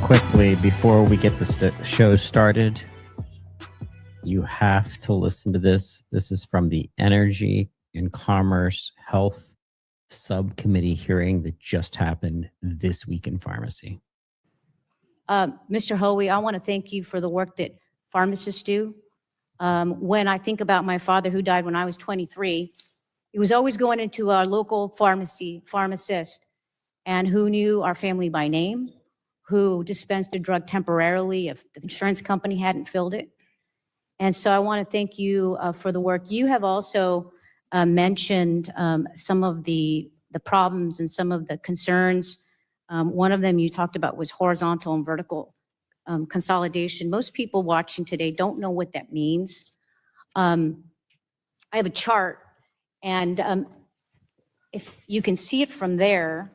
quickly before we get the show started. You have to listen to this. This is from the Energy and Commerce Health Subcommittee hearing that just happened this week in pharmacy. Mr. Hoey, I want to thank you for the work that pharmacists do. When I think about my father who died when I was 23, he was always going into our local pharmacist, and who knew our family by name, who dispensed a drug temporarily if the insurance company hadn't filled it. And so I want to thank you for the work. You have also mentioned some of the problems and some of the concerns. One of them you talked about was horizontal and vertical consolidation. Most people watching today don't know what that means. I have a chart, and if you can see it from there,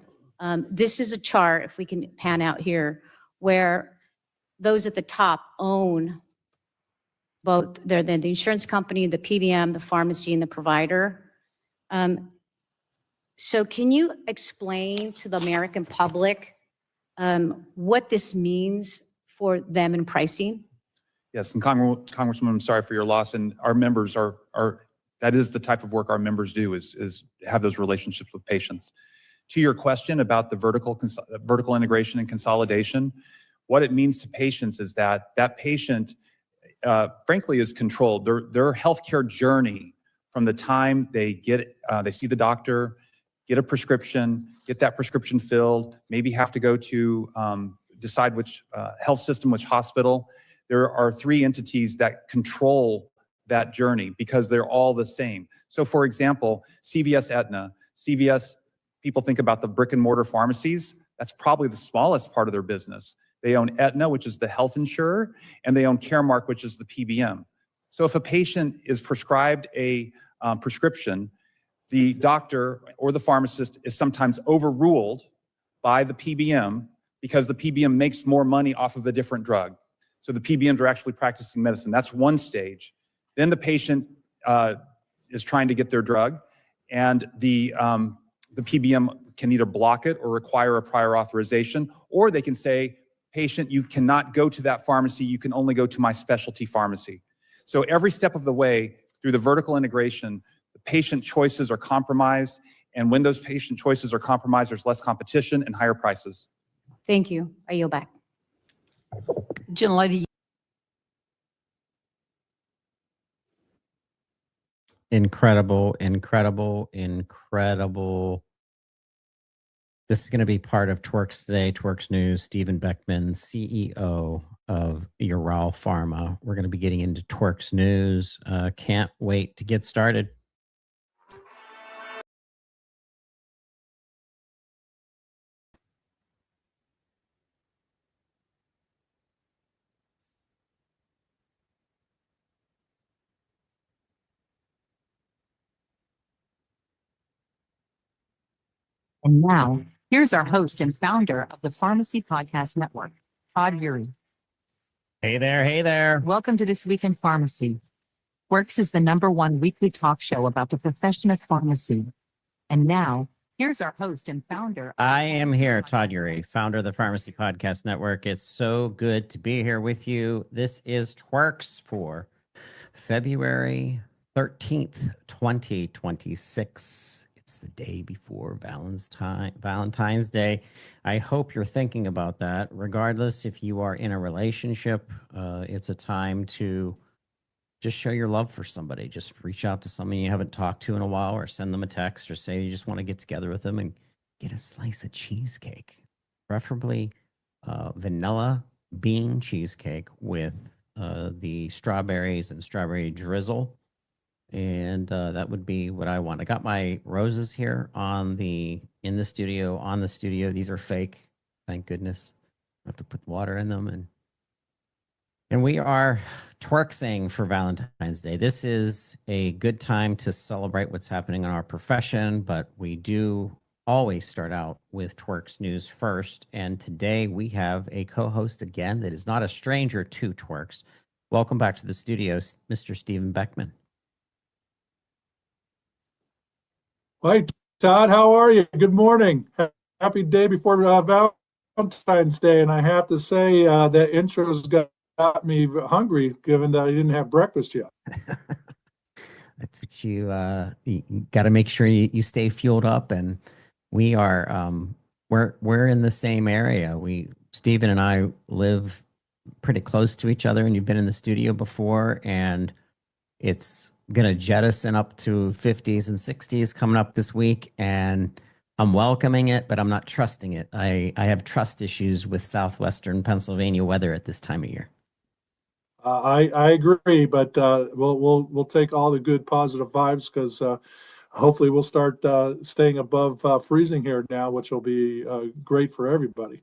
this is a chart, if we can pan out here, where those at the top own both the insurance company, the PBM, the pharmacy, and the provider. So can you explain to the American public what this means for them in pricing? Yes, and Congresswoman, I'm sorry for your loss, and our members are that is the type of work our members do, is have those relationships with patients. To your question about the vertical integration and consolidation, what it means to patients is that patient, frankly, is controlled. Their healthcare journey from the time they see the doctor, get a prescription, get that prescription filled, maybe have to go to decide which health system, which hospital. There are three entities that control that journey because they're all the same. So for example, CVS Aetna, CVS, people think about the brick and mortar pharmacies. That's probably the smallest part of their business. They own Aetna, which is the health insurer, and they own Caremark, which is the PBM. So if a patient is prescribed a prescription, the doctor or the pharmacist is sometimes overruled by the PBM because the PBM makes more money off of the different drug. So the PBMs are actually practicing medicine. That's one stage. Then the patient is trying to get their drug, and the PBM can either block it or require a prior authorization, or they can say, patient, you cannot go to that pharmacy, you can only go to my specialty pharmacy. So every step of the way through the vertical integration, the patient choices are compromised, and when those patient choices are compromised, there's less competition and higher prices. Thank you. I yield back. Gentlelady. Incredible, incredible, incredible. This is going to be part of TWIRx Today, TWIRx News. Stephen Beckman, CEO of Ural Pharma. We're going to be getting into TWIRx News. Can't wait to get started. And now, here's our host and founder of the Pharmacy Podcast Network, Todd. Hey there, hey there. Welcome to This Week in Pharmacy. TWIRx is the #1 weekly talk show about the profession of pharmacy. And now, here's our host and founder. I am here, Todd Uri, founder of the Pharmacy Podcast Network. It's so good to be here with you. This is TWIRx for February 13th, 2026. It's the day before Valentine's Day. I hope you're thinking about that. Regardless if you are in a relationship, it's a time to just show your love for somebody. Just reach out to someone you haven't talked to in a while, or send them a text, or say you just want to get together with them and get a slice of cheesecake, preferably vanilla bean cheesecake with the strawberries and strawberry drizzle. And that would be what I want. I got my roses here on the studio. These are fake, thank goodness. I have to put water in them, and we are twerksing for Valentine's Day. This is a good time to celebrate what's happening in our profession, but we do always start out with TWIRx News first. And today we have a co-host again that is not a stranger to TWIRx. Welcome back to the studio, Mr. Stephen Beckman. Hi, Todd. How are you? Good morning. Happy day before Valentine's Day, and I have to say that intro's got me hungry, given that I didn't have breakfast yet. That's what you got to make sure you stay fueled up. And we are, we're in the same area. Stephen and I live pretty close to each other, and you've been in the studio before, and it's going to jettison up to 50s and 60s coming up this week. And I'm welcoming it, but I'm not trusting it. I have trust issues with southwestern Pennsylvania weather at this time of year. I agree, but we'll take all the good positive vibes, because hopefully we'll start staying above freezing here now, which will be great for everybody.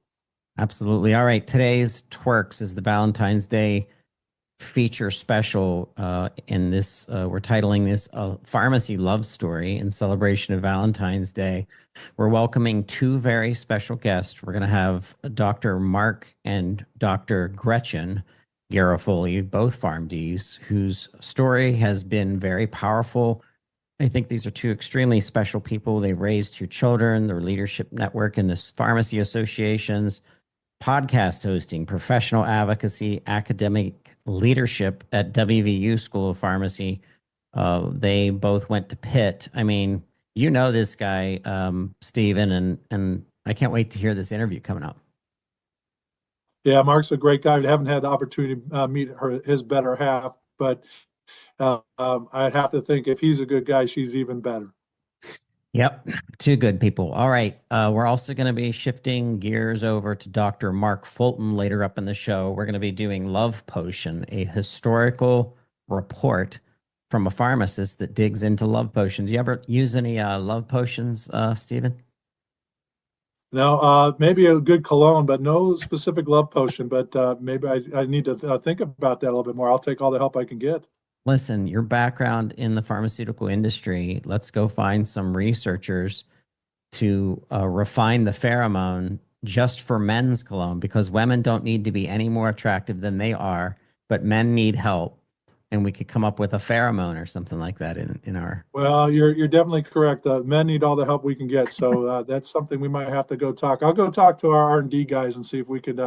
Absolutely. All right. Today's TWIRx is the Valentine's Day feature special. In this, we're titling this a pharmacy love story in celebration of Valentine's Day. We're welcoming two very special guests. We're going to have Dr. Mark and Dr. Gretchen Garofoli, both PharmDs, whose story has been very powerful. I think these are two extremely special people. They raised two children, their leadership network in the pharmacy associations, podcast hosting, professional advocacy, academic leadership at WVU School of Pharmacy. They both went to Pitt. I mean, you know this guy, Stephen, and I can't wait to hear this interview coming up. Yeah, Mark's a great guy. I haven't had the opportunity to meet his better half, but I'd have to think if he's a good guy, she's even better. Yep, two good people. All right, we're also going to be shifting gears over to Dr. Mark Fulton later up in the show. We're going to be doing Love Potion, a historical report from a pharmacist that digs into love potions. You ever use any love potions, Stephen? No, maybe a good cologne, but no specific love potion. But maybe I need to think about that a little bit more. I'll take all the help I can get. Listen, your background in the pharmaceutical industry, let's go find some researchers to refine the pheromone just for men's cologne, because women don't need to be any more attractive than they are, but men need help. And we could come up with a pheromone or something like that in our. Well, you're definitely correct. Men need all the help we can get. So that's something we might have to go talk. I'll go talk to our R&D guys and see if we could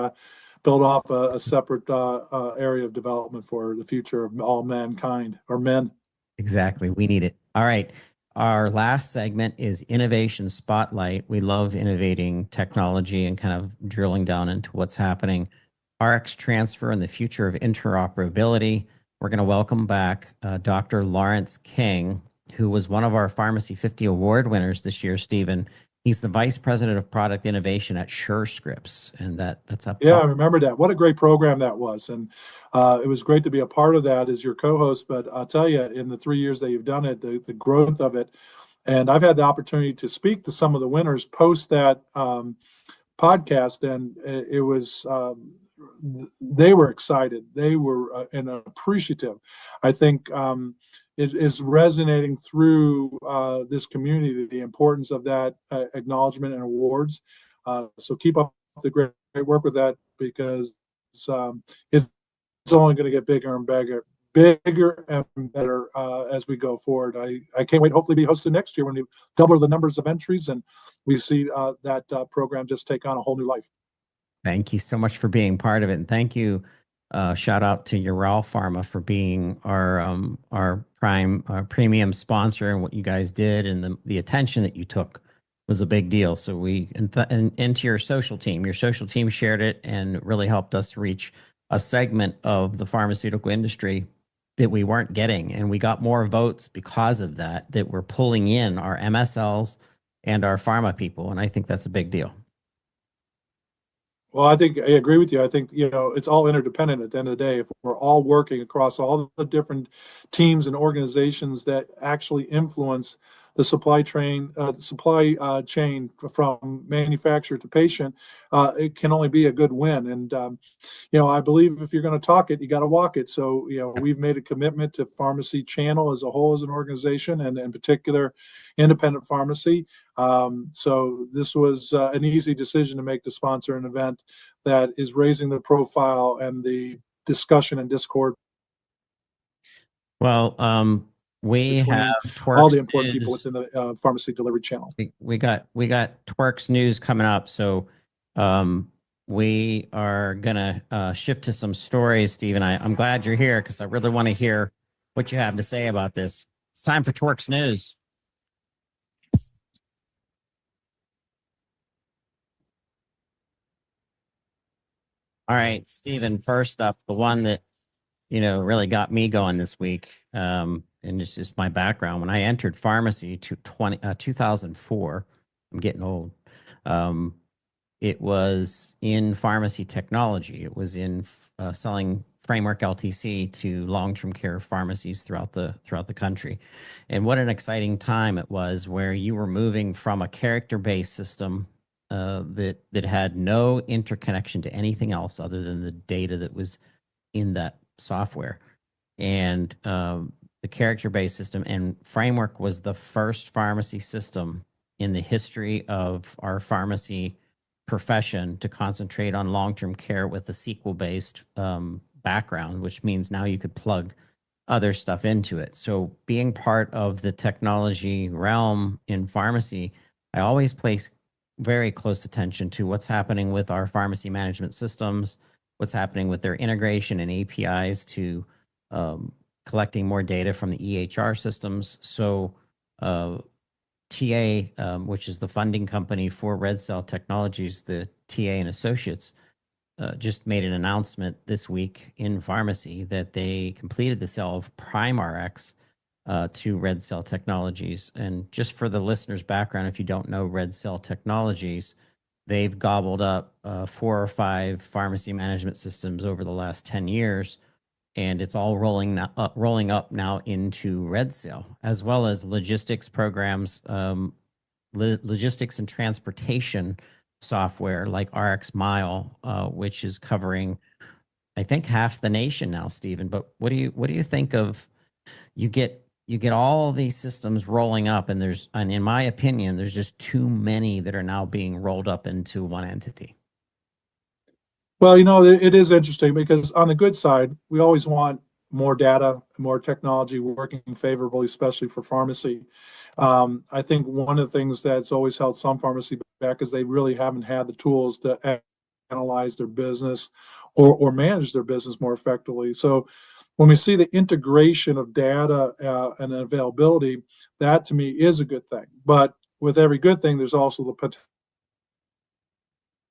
build off a separate area of development for the future of all mankind, or men. Exactly. We need it. All right. Our last segment is Innovation Spotlight. We love innovating technology and kind of drilling down into what's happening. RX transfer and the future of interoperability. We're going to welcome back Dr. Lawrence King, who was one of our Pharmacy 50 award winners this year, Stephen. He's the Vice President of Product Innovation at SureScripts, and that's up. Yeah, I remember that. What a great program that was. And it was great to be a part of that as your co-host. But I'll tell you, in the 3 years that you've done it, the growth of it, and I've had the opportunity to speak to some of the winners post that podcast, and it was they were excited. They were and appreciative. I think it is resonating through this community, the importance of that acknowledgement and awards. So keep up the great work with that, because it's only going to get bigger and bigger and better as we go forward. I can't wait. Hopefully be hosted next year when we double the numbers of entries and we see that program just take on a whole new life. Thank you so much for being part of it. And thank you. Shout out to Ural Pharma for being our premium sponsor, and what you guys did and the attention that you took was a big deal. So and to your social team shared it and really helped us reach a segment of the pharmaceutical industry that we weren't getting. And we got more votes because of that we're pulling in our MSLs and our pharma people. And I think that's a big deal. Well, I think I agree with you. I think, it's all interdependent at the end of the day. If we're all working across all the different teams and organizations that actually influence the supply chain from manufacturer to patient, it can only be a good win. And, I believe if you're going to talk it, you got to walk it. So, we've made a commitment to Pharmacy Channel as a whole, as an organization, and in particular, independent pharmacy. So this was an easy decision to make, to sponsor an event that is raising the profile and the discussion and discord. Well, we have TWIRx all the important people within the pharmacy delivery channel. We got TWIRx news coming up. So we are going to shift to some stories, Stephen. I'm glad you're here because I really want to hear what you have to say about this. It's time for TWIRx News. All right, Stephen, first up, the one that, really got me going this week, and it's just my background. When I entered pharmacy 2004, I'm getting old. It was in pharmacy technology. It was in selling Framework LTC to long-term care pharmacies throughout the country. And what an exciting time it was, where you were moving from a character-based system that had no interconnection to anything else other than the data that was in that software. And the character-based system and Framework was the first pharmacy system in the history of our pharmacy profession to concentrate on long-term care with a SQL-based background, which means now you could plug other stuff into it. So being part of the technology realm in pharmacy, I always place very close attention to what's happening with our pharmacy management systems, what's happening with their integration and APIs to collecting more data from the EHR systems. So TA, which is the funding company for Red Cell Technologies, the TA and Associates, just made an announcement this week in pharmacy that they completed the sale of PrimeRx to Red Cell Technologies. And just for the listeners' background, if you don't know Red Cell Technologies, they've gobbled up 4 or 5 pharmacy management systems over the last 10 years. And it's all rolling up now into Red Cell, as well as logistics programs, logistics and transportation software like RX Mile, which is covering, I think, half the nation now, Stephen. But what do you think of? You get all these systems rolling up, and in my opinion, there's just too many that are now being rolled up into one entity. Well, it is interesting because on the good side, we always want more data, more technology working favorably, especially for pharmacy. I think one of the things that's always held some pharmacy back is they really haven't had the tools to analyze their business or manage their business more effectively. So when we see the integration of data and availability, that to me is a good thing. But with every good thing, there's also the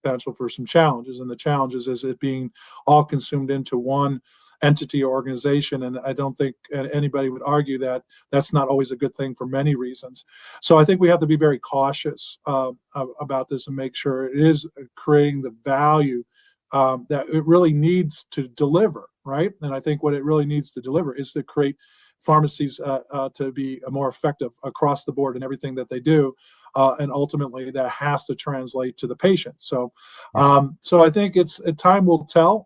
potential for some challenges, and the challenges is it being all consumed into one entity or organization. And I don't think anybody would argue that that's not always a good thing for many reasons. So I think we have to be very cautious about this and make sure it is creating the value that it really needs to deliver, right? And I think what it really needs to deliver is to create pharmacies to be more effective across the board in everything that they do. And ultimately that has to translate to the patient. So I think time will tell.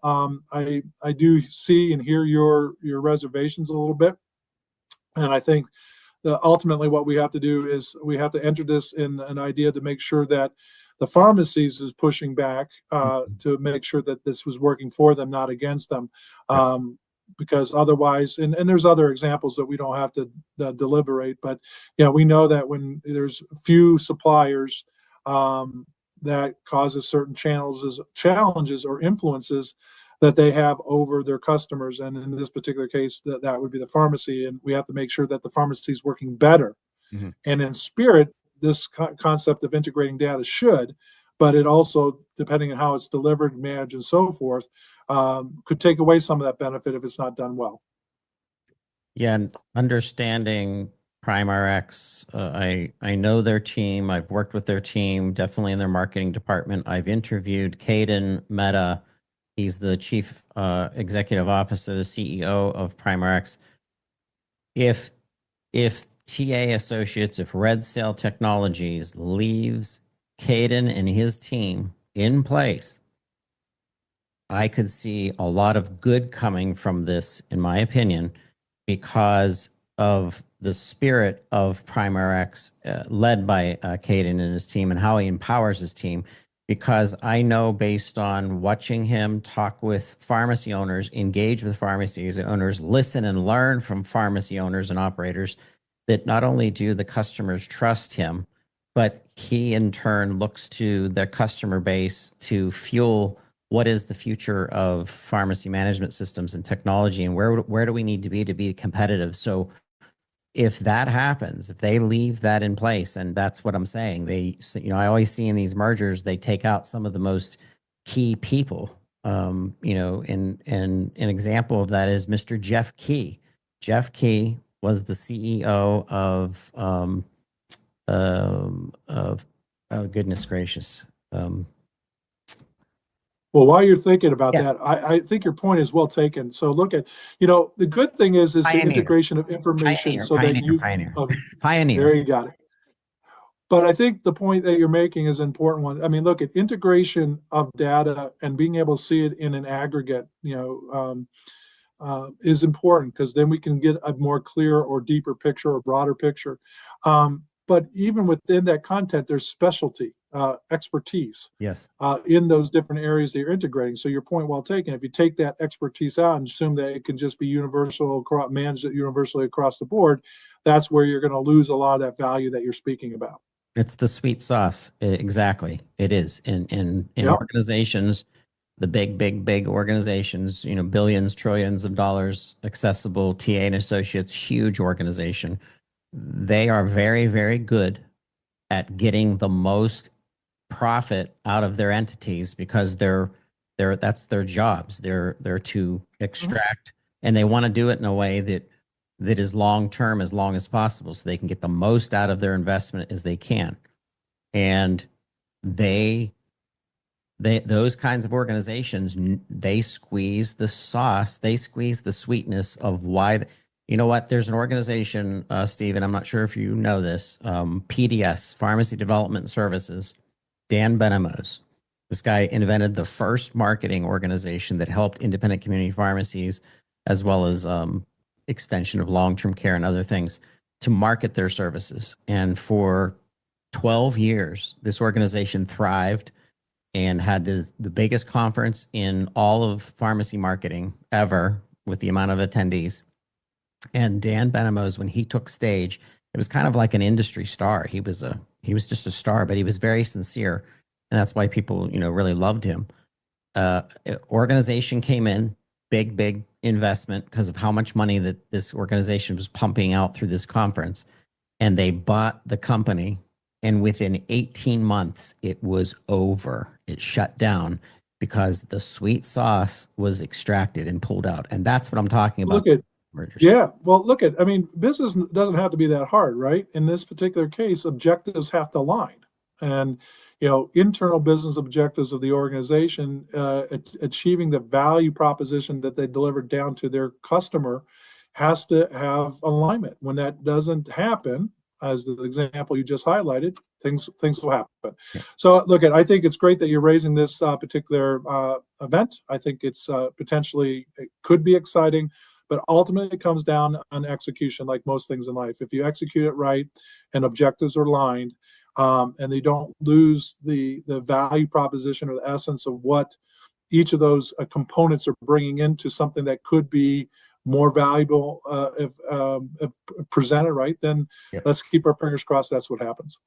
I do see and hear your reservations a little bit. And I think that ultimately what we have to do is we have to enter this in an idea to make sure that the pharmacies is pushing back to make sure that this was working for them, not against them. Because otherwise, and there's other examples that we don't have to deliberate, but we know that when there's few suppliers, that causes certain challenges or influences that they have over their customers. And in this particular case, that would be the pharmacy. And we have to make sure that the pharmacy is working better. Mm-hmm. And in spirit, this concept of integrating data should, but it also, depending on how it's delivered, managed, and so forth, could take away some of that benefit if it's not done well. Yeah, and understanding PrimeRx, I know their team. I've worked with their team, definitely in their marketing department. I've interviewed Caden Mehta. He's the chief executive officer, the CEO of PrimeRx. If TA Associates, if Red Cell Technologies leaves Caden and his team in place, I could see a lot of good coming from this, in my opinion, because of the spirit of PrimeRx, led by Caden and his team, and how he empowers his team. Because I know, based on watching him talk with pharmacy owners, engage with pharmacy owners, listen and learn from pharmacy owners and operators, that not only do the customers trust him, but he in turn looks to the customer base to fuel what is the future of pharmacy management systems and technology, and where do we need to be competitive. So if that happens, if they leave that in place, and that's what I'm saying, I always see in these mergers, they take out some of the most key people. And an example of that is Mr. Jeff Key. Jeff Key was the CEO of oh goodness gracious. Well, while you're thinking about Yeah. that, I think your point is well taken. So look at, the good thing is the Pioneer. integration of information so that you, okay, Pioneer. there you got it. But I think the point that you're making is an important one. I mean, look at integration of data and being able to see it in an aggregate, is important, because then we can get a more clear or deeper picture or broader picture. But even within that content, there's specialty, expertise, Yes. in those different areas that you're integrating. So your point well taken. If you take that expertise out and assume that it can just be universal, managed universally across the board, that's where you're going to lose a lot of that value that you're speaking about. It's the sweet sauce. Exactly. It is. In Yep. organizations, the big organizations, billions, trillions of dollars, accessible, TA and Associates, huge organization. They are very, very good at getting the most profit out of their entities, because that's their jobs. They're to extract, and they want to do it in a way that is long term, as long as possible, so they can get the most out of their investment as they can. And those kinds of organizations, they squeeze the sauce, they squeeze the sweetness of why. You know what? There's an organization, Steve, and I'm not sure if you know this, PDS, Pharmacy Development Services, Dan Benamos. This guy invented the first marketing organization that helped independent community pharmacies, as well as extension of long-term care and other things, to market their services. And for 12 years, this organization thrived and had the biggest conference in all of pharmacy marketing ever, with the amount of attendees. And Dan Benamos, when he took stage, it was kind of like an industry star. He was just a star, but he was very sincere, and that's why people really loved him. Organization came in, big investment, because of how much money that this organization was pumping out through this conference, and they bought the company. And within 18 months, it was over. It shut down because the sweet sauce was extracted and pulled out. And that's what I'm talking about. Look at mergers. Yeah, well, business doesn't have to be that hard, right? In this particular case, objectives have to align, and internal business objectives of the organization, achieving the value proposition that they deliver down to their customer, has to have alignment. When that doesn't happen, as the example you just highlighted, things will happen. Yeah. So I think it's great that you're raising this particular event. I think it's it could be exciting. But ultimately, it comes down on execution, like most things in life. If you execute it right and objectives are aligned, and they don't lose the value proposition or the essence of what each of those components are bringing into something that could be more valuable if presented right, then let's keep our fingers crossed that's what happens.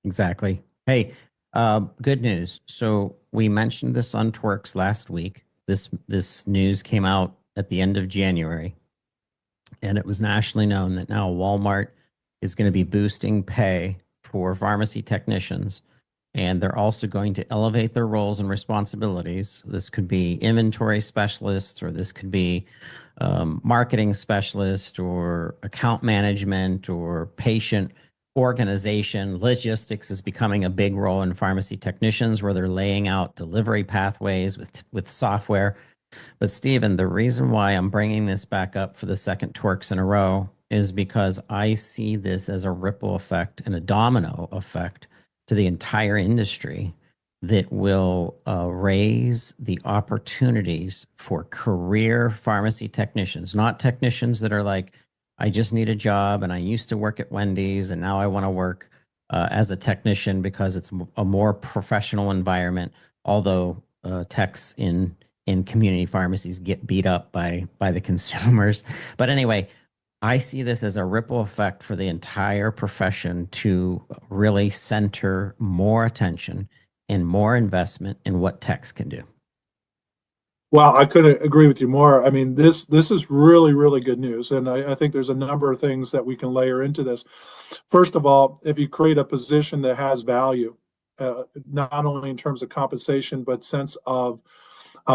Exactly. Hey, good news. So we mentioned this on TWIRx last week. This news came out at the end of January, and it was nationally known that now Walmart is going to be boosting pay for pharmacy technicians, and they're also going to elevate their roles and responsibilities. This could be inventory specialists, or this could be marketing specialist, or account management, or patient organization. Logistics is becoming a big role in pharmacy technicians, where they're laying out delivery pathways with software. But Stephen, the reason why I'm bringing this back up for the second TWIRx in a row is because I see this as a ripple effect and a domino effect to the entire industry that will raise the opportunities for career pharmacy technicians, not technicians that are like, I just need a job and I used to work at Wendy's and now I want to work as a technician because it's a more professional environment, although techs in community pharmacies get beat up by the consumers. But anyway, I see this as a ripple effect for the entire profession to really center more attention and more investment in what techs can do. Well, I couldn't agree with you more. I mean, this is really, really good news. And I think there's a number of things that we can layer into this. First of all, if you create a position that has value, not only in terms of compensation, but sense of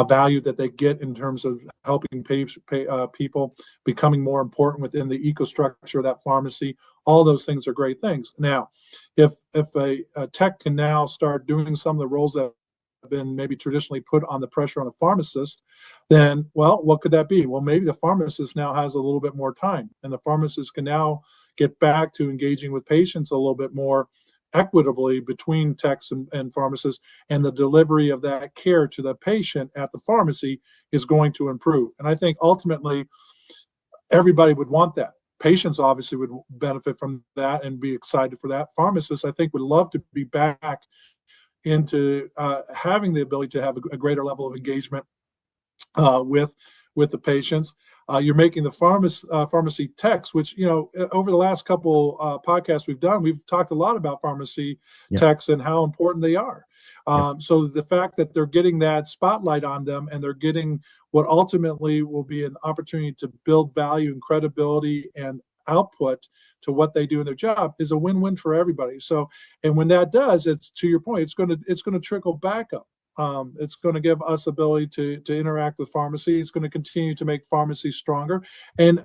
value that they get in terms of helping people becoming more important within the ecostructure of that pharmacy, all those things are great things. Now, if a tech can now start doing some of the roles that have been maybe traditionally put on the pressure on a pharmacist, then, well, what could that be? Well, maybe the pharmacist now has a little bit more time, and the pharmacist can now get back to engaging with patients a little bit more equitably between techs and pharmacists, and the delivery of that care to the patient at the pharmacy is going to improve. And I think ultimately everybody would want that. Patients obviously would benefit from that and be excited for that. Pharmacists, I think, would love to be back into having the ability to have a greater level of engagement with the patients. You're making the pharmacy techs, which, over the last couple podcasts we've done, we've talked a lot about pharmacy techs and how important they are. So the fact that they're getting that spotlight on them, and they're getting what ultimately will be an opportunity to build value and credibility and output to what they do in their job, is a win-win for everybody. So, and when that does, it's, to your point, it's going to trickle back up. It's going to give us ability to interact with pharmacy. It's going to continue to make pharmacy stronger. And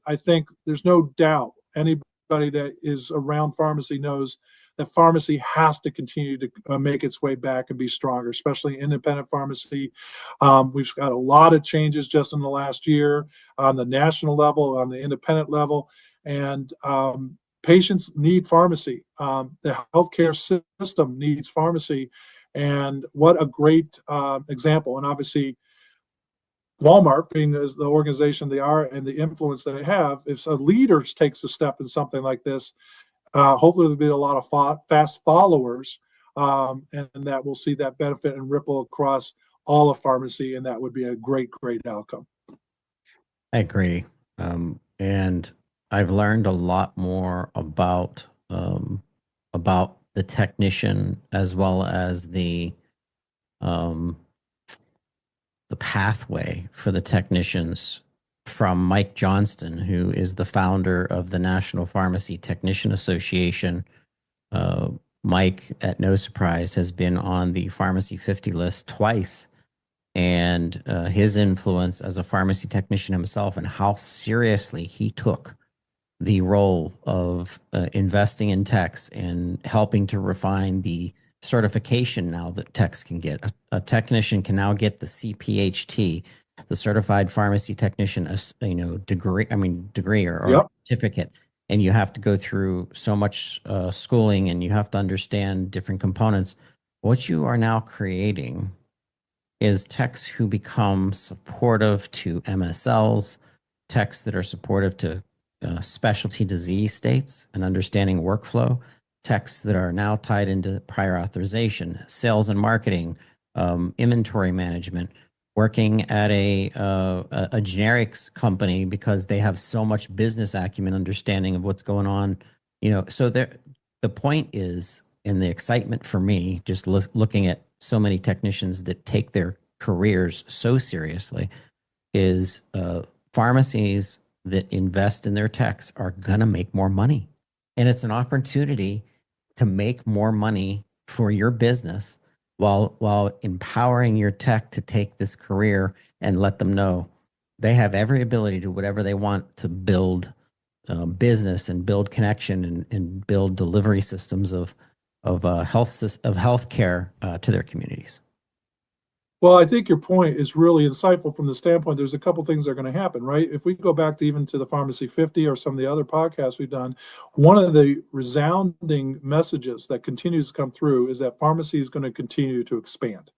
I think there's no doubt anybody that is around pharmacy knows that pharmacy has to continue to make its way back and be stronger, especially independent pharmacy. We've got a lot of changes just in the last year on the national level, on the independent level, and patients need pharmacy. The healthcare system needs pharmacy. And what a great example. And obviously, Walmart, being the organization they are and the influence that they have, if a leader takes a step in something like this, hopefully there'll be a lot of fast followers, and that we'll see that benefit and ripple across all of pharmacy, and that would be a great, great outcome. I agree. And I've learned a lot more about the technician, as well as the pathway for the technicians, from Mike Johnston, who is the founder of the National Pharmacy Technician Association. Mike, at no surprise, has been on the Pharmacy 50 list twice, and his influence as a pharmacy technician himself, and how seriously he took the role of investing in techs and helping to refine the certification now that techs can get. A technician can now get the CPHT, the Certified Pharmacy Technician, degree or certificate. And you have to go through so much schooling, and you have to understand different components. What you are now creating is techs who become supportive to MSLs, techs that are supportive to specialty disease states and understanding workflow, techs that are now tied into prior authorization, sales and marketing, inventory management, working at a generics company because they have so much business acumen, understanding of what's going on. So the point is, and the excitement for me, just looking at so many technicians that take their careers so seriously, is pharmacies that invest in their techs are going to make more money. And it's an opportunity to make more money for your business while empowering your tech to take this career and let them know they have every ability to do whatever they want to build business and build connection and build delivery systems of healthcare to their communities. Well, I think your point is really insightful from the standpoint, there's a couple things that are going to happen, right? If we go back to even to the Pharmacy 50 or some of the other podcasts we've done, one of the resounding messages that continues to come through is that pharmacy is going to continue to expand.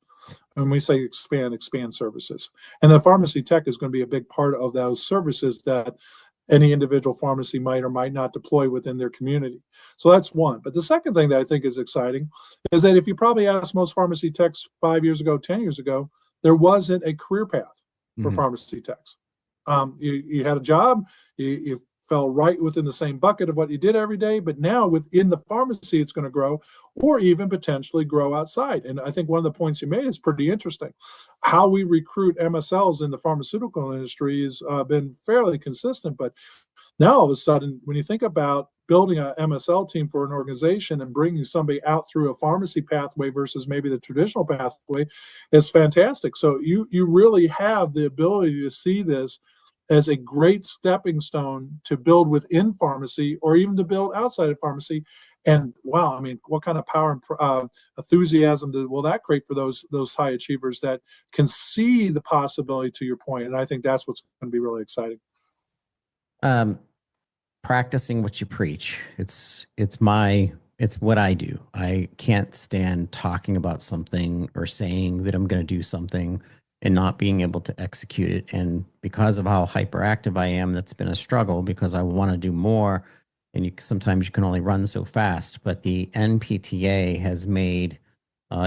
When we say expand services. And the pharmacy tech is going to be a big part of those services that any individual pharmacy might or might not deploy within their community. So that's one. But the second thing that I think is exciting is that if you probably asked most pharmacy techs 5 years ago, 10 years ago, there wasn't a career path for pharmacy techs. You had a job, you fell right within the same bucket of what you did every day, but now within the pharmacy, it's going to grow, or even potentially grow outside. And I think one of the points you made is pretty interesting. How we recruit MSLs in the pharmaceutical industry has been fairly consistent, but now all of a sudden, when you think about building a MSL team for an organization and bringing somebody out through a pharmacy pathway versus maybe the traditional pathway, it's fantastic. So you really have the ability to see this as a great stepping stone to build within pharmacy or even to build outside of pharmacy. And wow, I mean, what kind of power and enthusiasm will that create for those high achievers that can see the possibility, to your point? And I think that's what's going to be really exciting. Practicing what you preach. It's what I do. I can't stand talking about something or saying that I'm going to do something and not being able to execute it. And because of how hyperactive I am, that's been a struggle because I want to do more. And sometimes you can only run so fast. But the NPTA has made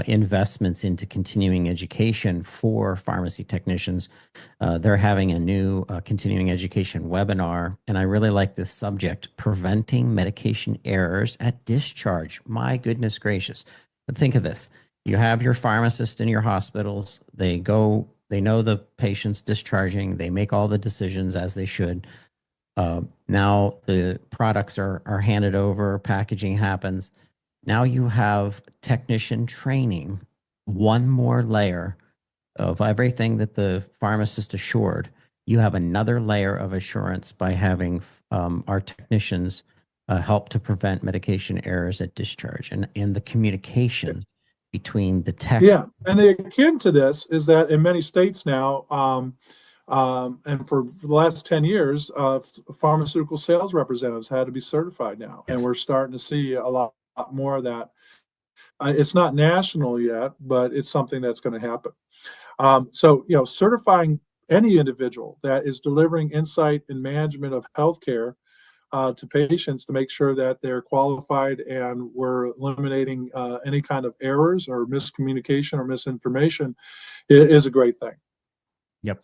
investments into continuing education for pharmacy technicians. They're having a new continuing education webinar, and I really like this subject: preventing medication errors at discharge. My goodness gracious. But think of this. You have your pharmacist in your hospitals. They know the patient's discharging. They make all the decisions as they should. Now the products are handed over, packaging happens. Now you have technician training, one more layer of everything that the pharmacist assured. You have another layer of assurance by having our technicians help to prevent medication errors at discharge and the communication between the techs. Yeah, and the akin to this is that in many states now, and for the last 10 years, pharmaceutical sales representatives had to be certified now. Yes. And we're starting to see a lot more of that. It's not national yet, but it's something that's going to happen. So, certifying any individual that is delivering insight and management of healthcare to patients to make sure that they're qualified and we're eliminating any kind of errors or miscommunication or misinformation is a great thing. Yep.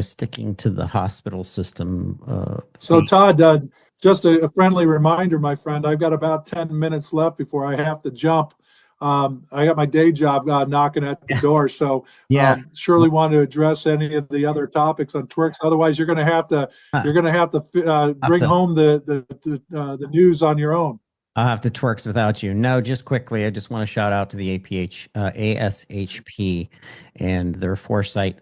Sticking to the hospital system. So Todd, just a friendly reminder, my friend, I've got about 10 minutes left before I have to jump. I got my day job knocking at the door, so surely want to address any of the other topics on TWIRx. Otherwise, you're going to have to bring home the news on your own. I'll have to TWIRx without you. No, just quickly, I just want to shout out to the ASHP and their foresight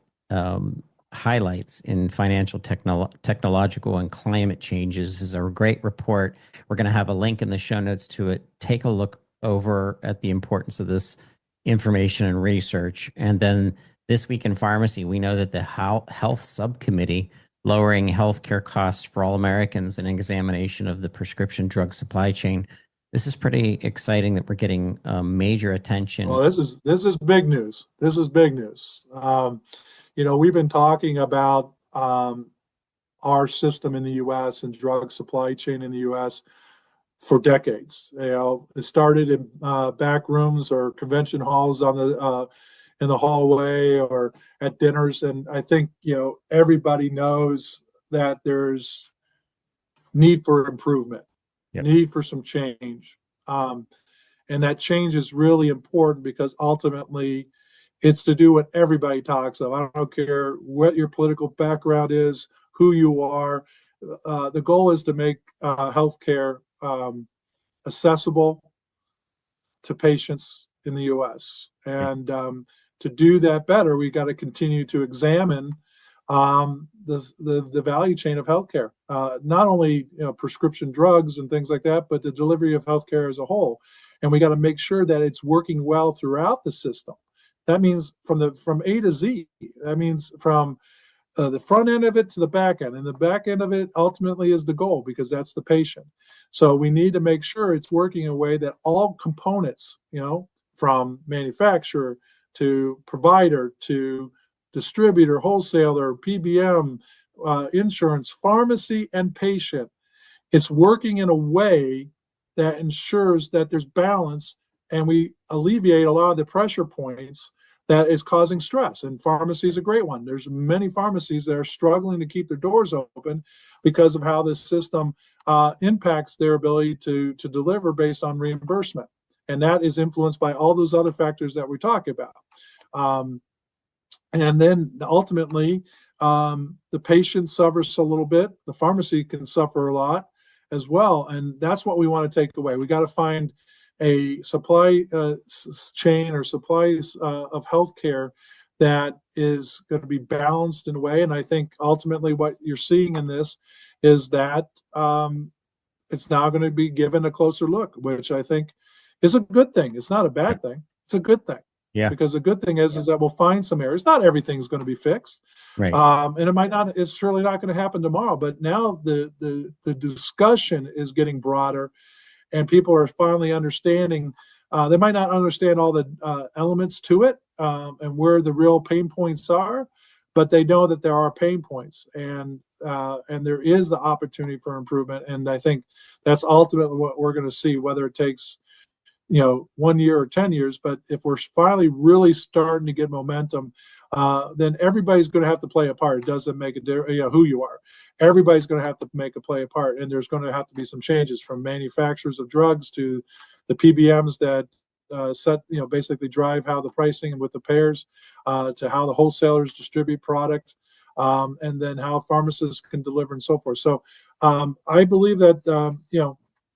highlights in financial, technological, and climate changes. This is a great report. We're going to have a link in the show notes to it. Take a look over at the importance of this information and research. And then this week in pharmacy, we know that the health subcommittee, lowering healthcare costs for all Americans, an examination of the prescription drug supply chain. This is pretty exciting that we're getting major attention. Well, this is big news. This is big news. We've been talking about our system in the U.S. and drug supply chain in the U.S. for decades. It started in back rooms or convention halls on in the hallway or at dinners, and I think everybody knows that there's need for improvement, need for some change, and that change is really important because ultimately it's to do what everybody talks of. I don't care what your political background is, who you are. The goal is to make healthcare accessible to patients in the U.S. And to do that better, we got to continue to examine the value chain of healthcare, not only prescription drugs and things like that, but the delivery of healthcare as a whole. And we got to make sure that it's working well throughout the system. That means from A to Z. That means from the front end of it to the back end, and the back end of it ultimately is the goal because that's the patient. So we need to make sure it's working in a way that all components, from manufacturer to provider to distributor, wholesaler, PBM, insurance, pharmacy, and patient, it's working in a way that ensures that there's balance and we alleviate a lot of the pressure points that is causing stress. And pharmacy is a great one. There's many pharmacies that are struggling to keep their doors open because of how this system impacts their ability to deliver based on reimbursement. And that is influenced by all those other factors that we talk about. And then ultimately, the patient suffers a little bit. The pharmacy can suffer a lot as well. And that's what we want to take away. We got to find a supply chain or supplies of healthcare that is going to be balanced in a way. And I think ultimately what you're seeing in this is that it's now going to be given a closer look, which I think is a good thing. It's not a bad thing. It's a good thing. Yeah. Because the good thing is that we'll find some areas. Not everything's going to be fixed. Right. And it might not, it's surely not going to happen tomorrow, but now the discussion is getting broader and people are finally understanding. They might not understand all the elements to it and where the real pain points are, but they know that there are pain points and there is the opportunity for improvement. And I think that's ultimately what we're going to see, whether it takes 1 year or 10 years. But if we're finally really starting to get momentum, then everybody's going to have to play a part. It doesn't make a difference, who you are. Everybody's going to have to play a part, and there's going to have to be some changes from manufacturers of drugs to the PBMs that basically drive how the pricing and with the payers, to how the wholesalers distribute product, and then how pharmacists can deliver and so forth. So I believe that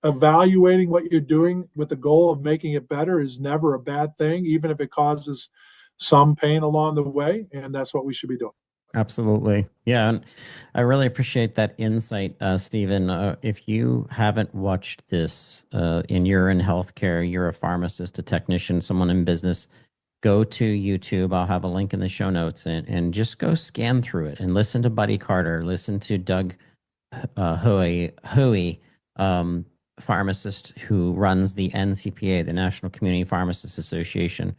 evaluating what you're doing with the goal of making it better is never a bad thing, even if it causes some pain along the way. And that's what we should be doing. Absolutely. Yeah. And I really appreciate that insight, Stephen. If you haven't watched this and you're in healthcare, you're a pharmacist, a technician, someone in business, go to YouTube. I'll have a link in the show notes and just go scan through it and listen to Buddy Carter, listen to Doug Huey, pharmacist who runs the NCPA, the National Community Pharmacists Association.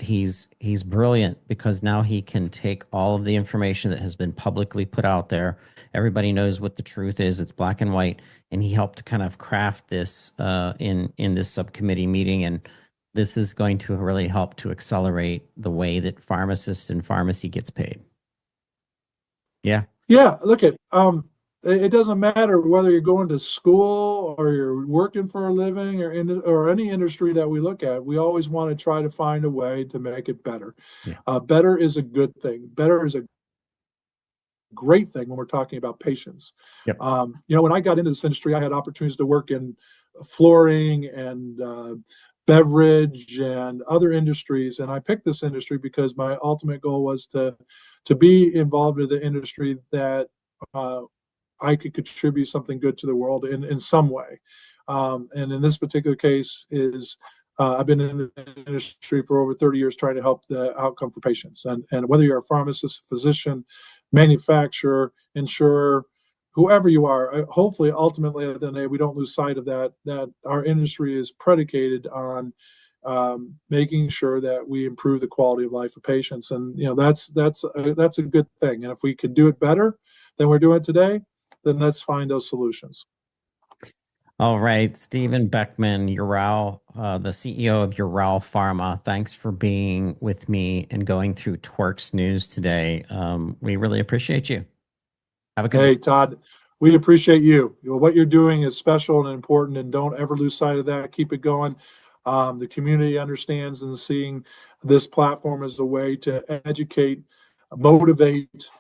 He's brilliant because now he can take all of the information that has been publicly put out there. Everybody knows what the truth is. It's black and white. And he helped kind of craft this in this subcommittee meeting. And this is going to really help to accelerate the way that pharmacists and pharmacy gets paid. Yeah. Yeah. Look at, it doesn't matter whether you're going to school or you're working for a living or any industry that we look at. We always want to try to find a way to make it better. Yeah. Better is a good thing. Better is a great thing when we're talking about patients. Yep. When I got into this industry, I had opportunities to work in flooring and beverage and other industries. And I picked this industry because my ultimate goal was to be involved in the industry that I could contribute something good to the world in some way. And in this particular case is I've been in the industry for over 30 years trying to help the outcome for patients. And whether you're a pharmacist, physician, manufacturer, insurer, whoever you are, hopefully ultimately at the end of the day, we don't lose sight of that our industry is predicated on making sure that we improve the quality of life of patients. And that's a good thing. And if we can do it better than we're doing today, then let's find those solutions. All right, Stephen Beckman, Ural, the CEO of Ural Pharma. Thanks for being with me and going through TWIRx news today. We really appreciate you. Have a good Hey, Todd, we appreciate you. What you're doing is special and important, and don't ever lose sight of that. Keep it going. The community understands and seeing this platform as a way to educate, motivate,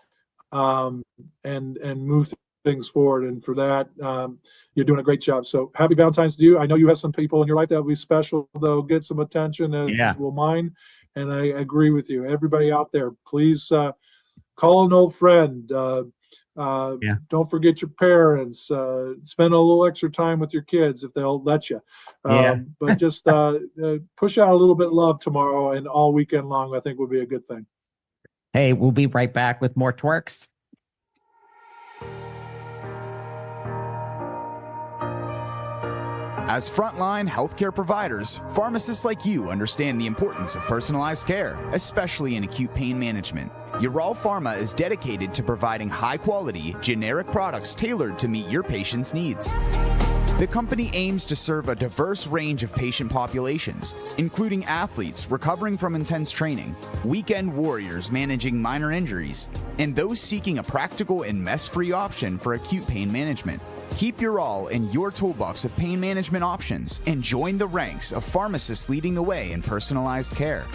and move things forward. And for that, you're doing a great job. So happy Valentine's to you. I know you have some people in your life that will be special, they'll get some attention, as will mine. And I agree with you. Everybody out there, please call an old friend. Don't forget your parents. Spend a little extra time with your kids if they'll let you. But just push out a little bit of love tomorrow and all weekend long, I think would be a good thing. Hey, we'll be right back with more TWIRx. As frontline healthcare providers, pharmacists like you understand the importance of personalized care, especially in acute pain management. Ural Pharma is dedicated to providing high-quality, generic products tailored to meet your patients' needs. The company aims to serve a diverse range of patient populations, including athletes recovering from intense training, weekend warriors managing minor injuries, and those seeking a practical and mess-free option for acute pain management. Keep your all in your toolbox of pain management options and join the ranks of pharmacists leading the way in personalized care.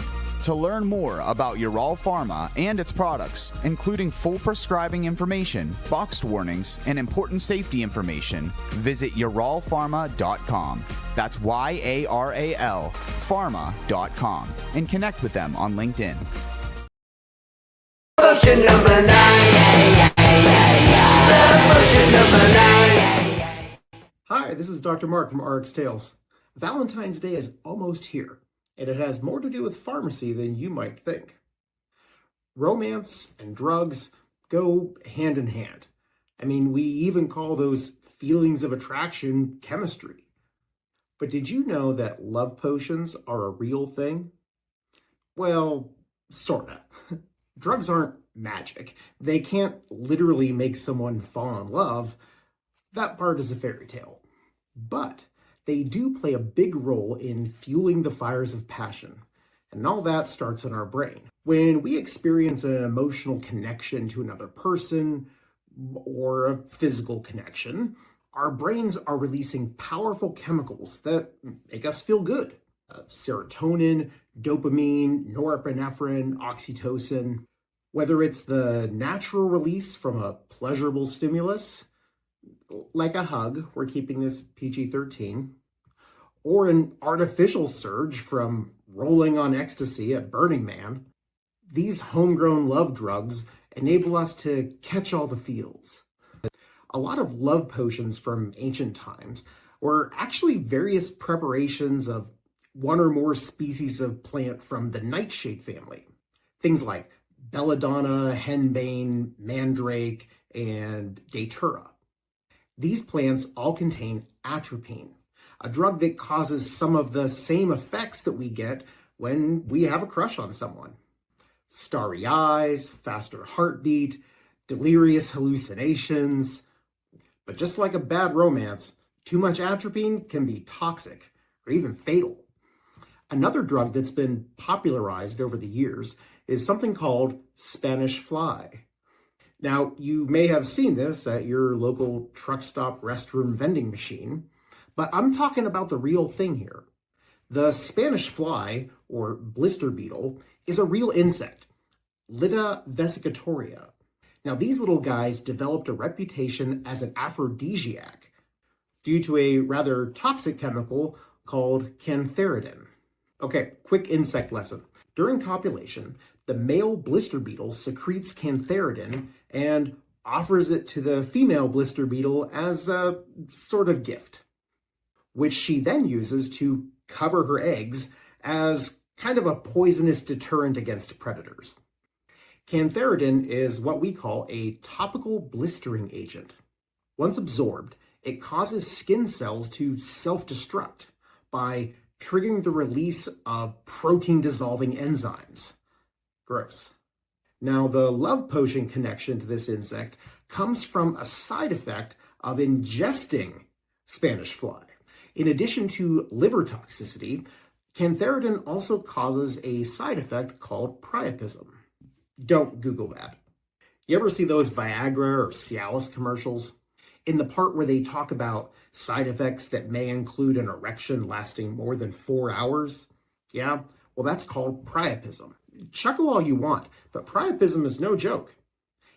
To learn more about Ural Pharma and its products, including full prescribing information, boxed warnings, and important safety information, visit uralpharma.com. That's YARAL pharma.com and connect with them on LinkedIn. Motion number 9. Motion number 9. Hi, this is Dr. Mark from RX Tales. Valentine's Day is almost here, and it has more to do with pharmacy than you might think. Romance and drugs go hand in hand. I mean, we even call those feelings of attraction chemistry. But did you know that love potions are a real thing? Well, sorta. Drugs aren't magic. They can't literally make someone fall in love. That part is a fairy tale. But they do play a big role in fueling the fires of passion. And all that starts in our brain. When we experience an emotional connection to another person or a physical connection, our brains are releasing powerful chemicals that make us feel good. Serotonin, dopamine, norepinephrine, oxytocin. Whether it's the natural release from a pleasurable stimulus, like a hug, we're keeping this PG-13, or an artificial surge from rolling on ecstasy at Burning Man, these homegrown love drugs enable us to catch all the feels. A lot of love potions from ancient times were actually various preparations of one or more species of plant from the nightshade family. Things like belladonna, henbane, mandrake, and datura. These plants all contain atropine, a drug that causes some of the same effects that we get when we have a crush on someone. Starry eyes, faster heartbeat, delirious hallucinations. But just like a bad romance, too much atropine can be toxic or even fatal. Another drug that's been popularized over the years is something called Spanish fly. Now, you may have seen this at your local truck stop restroom vending machine, but I'm talking about the real thing here. The Spanish fly, or blister beetle, is a real insect, Lita vesicatoria. Now, these little guys developed a reputation as an aphrodisiac due to a rather toxic chemical called cantharidin. Okay, quick insect lesson. During copulation, the male blister beetle secretes cantharidin and offers it to the female blister beetle as a sort of gift, which she then uses to cover her eggs as kind of a poisonous deterrent against predators. Cantharidin is what we call a topical blistering agent. Once absorbed, it causes skin cells to self-destruct by triggering the release of protein-dissolving enzymes. Gross. Now, the love potion connection to this insect comes from a side effect of ingesting Spanish fly. In addition to liver toxicity, cantharidin also causes a side effect called priapism. Don't Google that. You ever see those Viagra or Cialis commercials? In the part where they talk about side effects that may include an erection lasting more than 4 hours? Yeah, well, that's called priapism. Chuckle all you want, but priapism is no joke.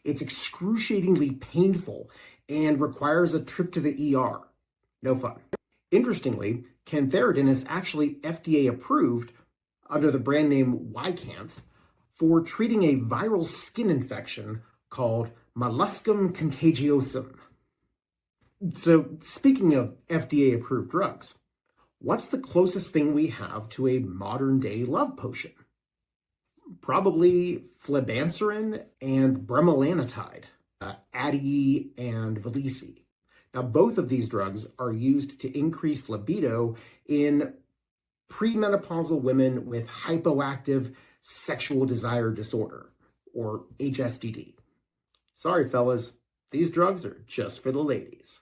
It's excruciatingly painful and requires a trip to the ER. No fun. Interestingly, cantharidin is actually FDA approved under the brand name Ycanth for treating a viral skin infection called molluscum contagiosum. So speaking of FDA-approved drugs, what's the closest thing we have to a modern-day love potion? Probably flibanserin and bremelanotide, Addyi and Valisi. Now, both of these drugs are used to increase libido in premenopausal women with hypoactive sexual desire disorder, or HSDD. Sorry, fellas, these drugs are just for the ladies.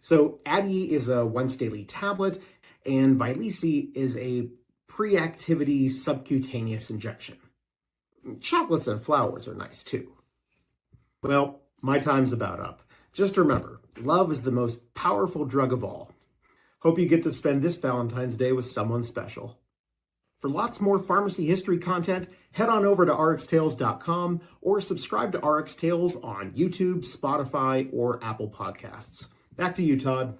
So Addy is a once daily tablet, and Vyleesi is a pre-activity subcutaneous injection. Chocolates and flowers are nice too. Well, my time's about up. Just remember, love is the most powerful drug of all. Hope you get to spend this Valentine's Day with someone special. For lots more pharmacy history content, head on over to rxtales.com or subscribe to RX Tales on YouTube, Spotify, or Apple Podcasts. Back to you, Todd.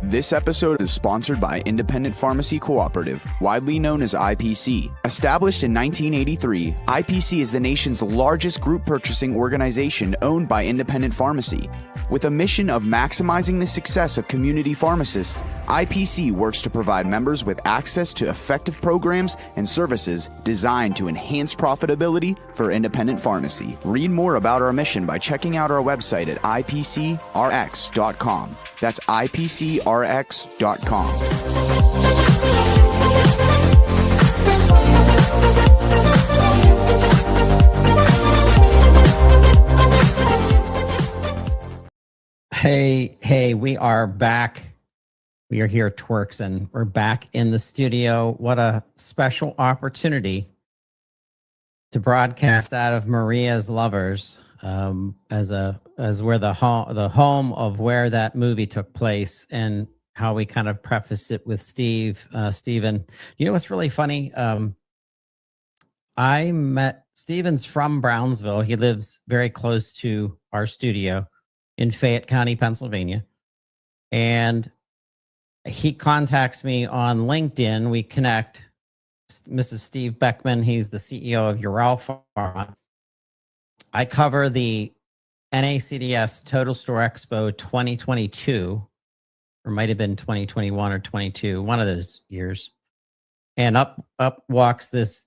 This episode is sponsored by Independent Pharmacy Cooperative, widely known as IPC. Established in 1983, IPC is the nation's largest group purchasing organization owned by independent pharmacy. With a mission of maximizing the success of community pharmacists, IPC works to provide members with access to effective programs and services designed to enhance profitability for independent pharmacy. Read more about our mission by checking out our website at ipcrx.com. That's ipcrx.com. Hey, we are back. We are here at TWIRx, and we're back in the studio. What a special opportunity to broadcast out of Maria's Lovers, as where the home of where that movie took place, and how we kind of preface it with Steven. You know what's really funny? I met Steven's from Brownsville. He lives very close to our studio in Fayette County, Pennsylvania. And he contacts me on LinkedIn. We connect. Mrs. Steve Beckman, he's the CEO of Ural Pharma. I cover the NACDS Total Store Expo 2022, or might have been 2021 or 22, one of those years. And up walks this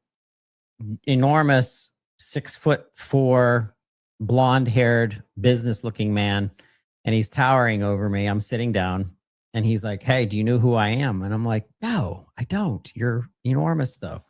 enormous 6'4", blonde-haired, business-looking man, and he's towering over me. I'm sitting down, and he's like, "Hey, do you know who I am?" And I'm like, "No, I don't. You're enormous, though."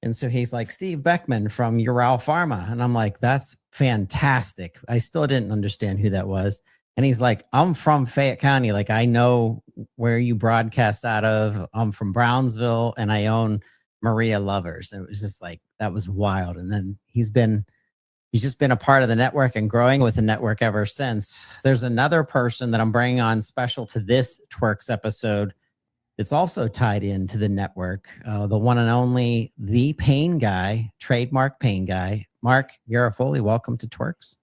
And so he's like, "Steve Beckman from Ural Pharma." And I'm like, "That's fantastic." I still didn't understand who that was. And he's like, "I'm from Fayette County. Like, I know where you broadcast out of. I'm from Brownsville, and I own Maria Lovers." And it was just like, that was wild. And then he's just been a part of the network and growing with the network ever since. There's another person that I'm bringing on special to this TWIRx episode. It's also tied into the network, the one and only, the Pain Guy, trademark Pain Guy. Mark Garofoli, welcome to TWIRx.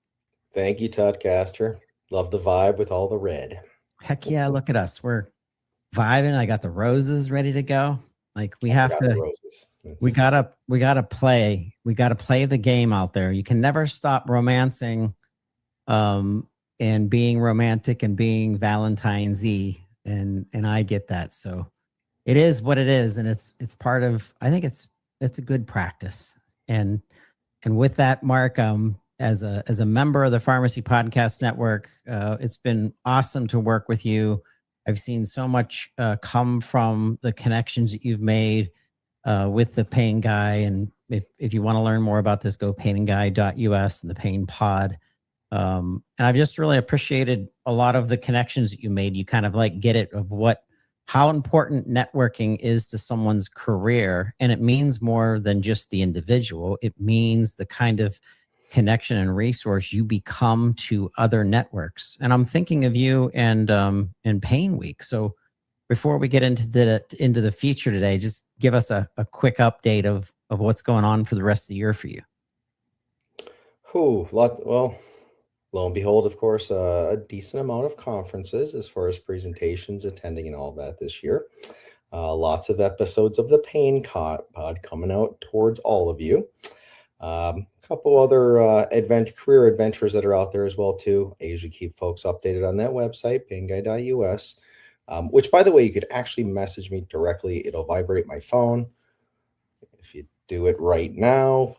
Thank you, Todd Castor. Love the vibe with all the red. Heck yeah, look at us. We're vibing. I got the roses ready to go. Like we have to, we gotta play the game out there. You can never stop romancing, and being romantic and being Valentines-y. And I get that. So it is what it is. And it's part of, I think it's a good practice. And with that, Mark, as a member of the Pharmacy Podcast Network, it's been awesome to work with you. I've seen so much come from the connections that you've made with the Pain Guy. And if you want to learn more about this, go painguy.us and the Pain Pod. And I've just really appreciated a lot of the connections that you made. You kind of like get it of how important networking is to someone's career. And it means more than just the individual. It means the kind of connection and resource you become to other networks. And I'm thinking of you and Pain Week. So before we get into the feature today, just give us a quick update of what's going on for the rest of the year for you. Well, lo and behold, of course, a decent amount of conferences as far as presentations, attending, and all that this year. Lots of episodes of the Pain Pod coming out towards all of you. A couple other career adventures that are out there as well too. I usually keep folks updated on that website, painguy.us, which, by the way, you could actually message me directly. It'll vibrate my phone. If you do it right now,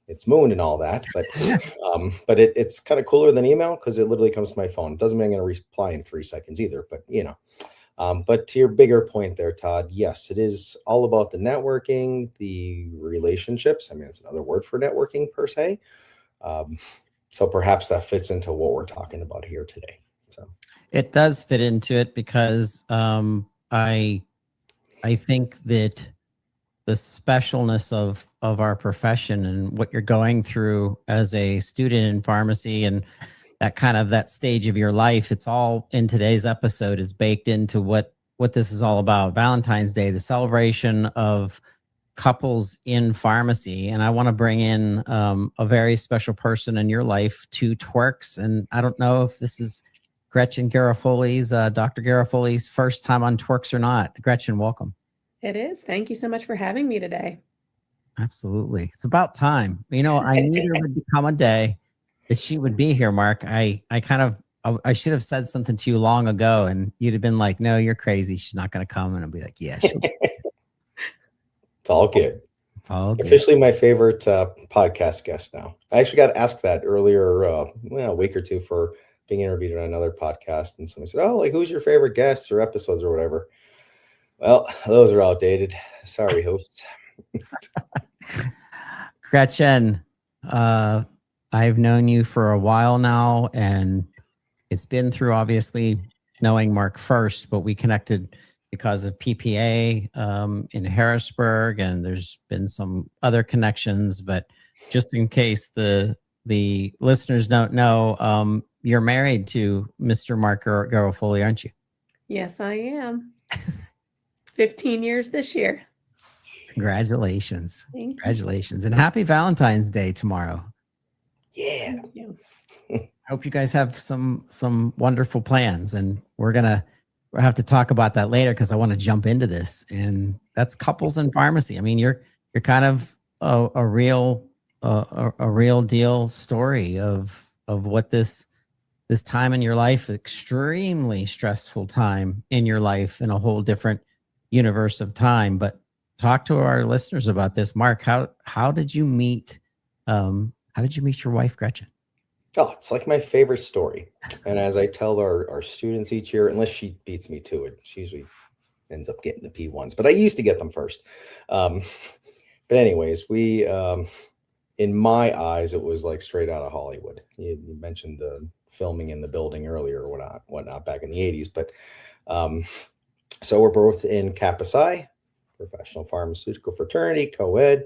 it's Moon and all that, but it's kind of cooler than email because it literally comes to my phone. It doesn't mean I'm going to reply in 3 seconds either, but But to your bigger point there, Todd, yes, it is all about the networking, the relationships. I mean, it's another word for networking per se. So perhaps that fits into what we're talking about here today. So It does fit into it because I think that the specialness of our profession and what you're going through as a student in pharmacy and that stage of your life, it's all in today's episode. It's baked into what this is all about. Valentine's Day, the celebration of couples in pharmacy. And I want to bring in a very special person in your life, to TWIRx. And I don't know if this is Gretchen Garofoli's, Dr. Garofoli's first time on TWIRx or not. Gretchen, welcome. It is. Thank you so much for having me today. Absolutely. It's about time. You know, I knew there would become a day that she would be here, Mark. I should have said something to you long ago and you'd have been like, no, you're crazy. She's not going to come. And I'll be like, yeah, she'll it's all good. It's all good. Officially my favorite podcast guest now. I actually got asked that earlier, a week or two for being interviewed on another podcast. And somebody said, oh, like, who's your favorite guests or episodes or whatever? Well, those are outdated. Sorry, hosts. Gretchen, I've known you for a while now, and it's been through obviously knowing Mark first, but we connected because of PPA in Harrisburg, and there's been some other connections. But just in case the listeners don't know, you're married to Mr. Mark Garofoli, aren't you? Yes, I am. 15 years this year. Congratulations. Thank you. Congratulations. And happy Valentine's Day tomorrow. Yeah. Thank you. I hope you guys have some wonderful plans, and we'll have to talk about that later because I want to jump into this. And that's couples in pharmacy. I mean, you're kind of a real deal story of what this time in your life, extremely stressful time in your life, in a whole different universe of time. But talk to our listeners about this. Mark, how did you meet your wife, Gretchen? Oh, it's like my favorite story. And as I tell our students each year, unless she beats me to it, she usually ends up getting the P1s, but I used to get them first. But anyways, we, in my eyes, it was like straight out of Hollywood. You mentioned the filming in the building earlier or whatnot back in the 80s. But so we're both in Kappa Psi, professional pharmaceutical fraternity, co-ed,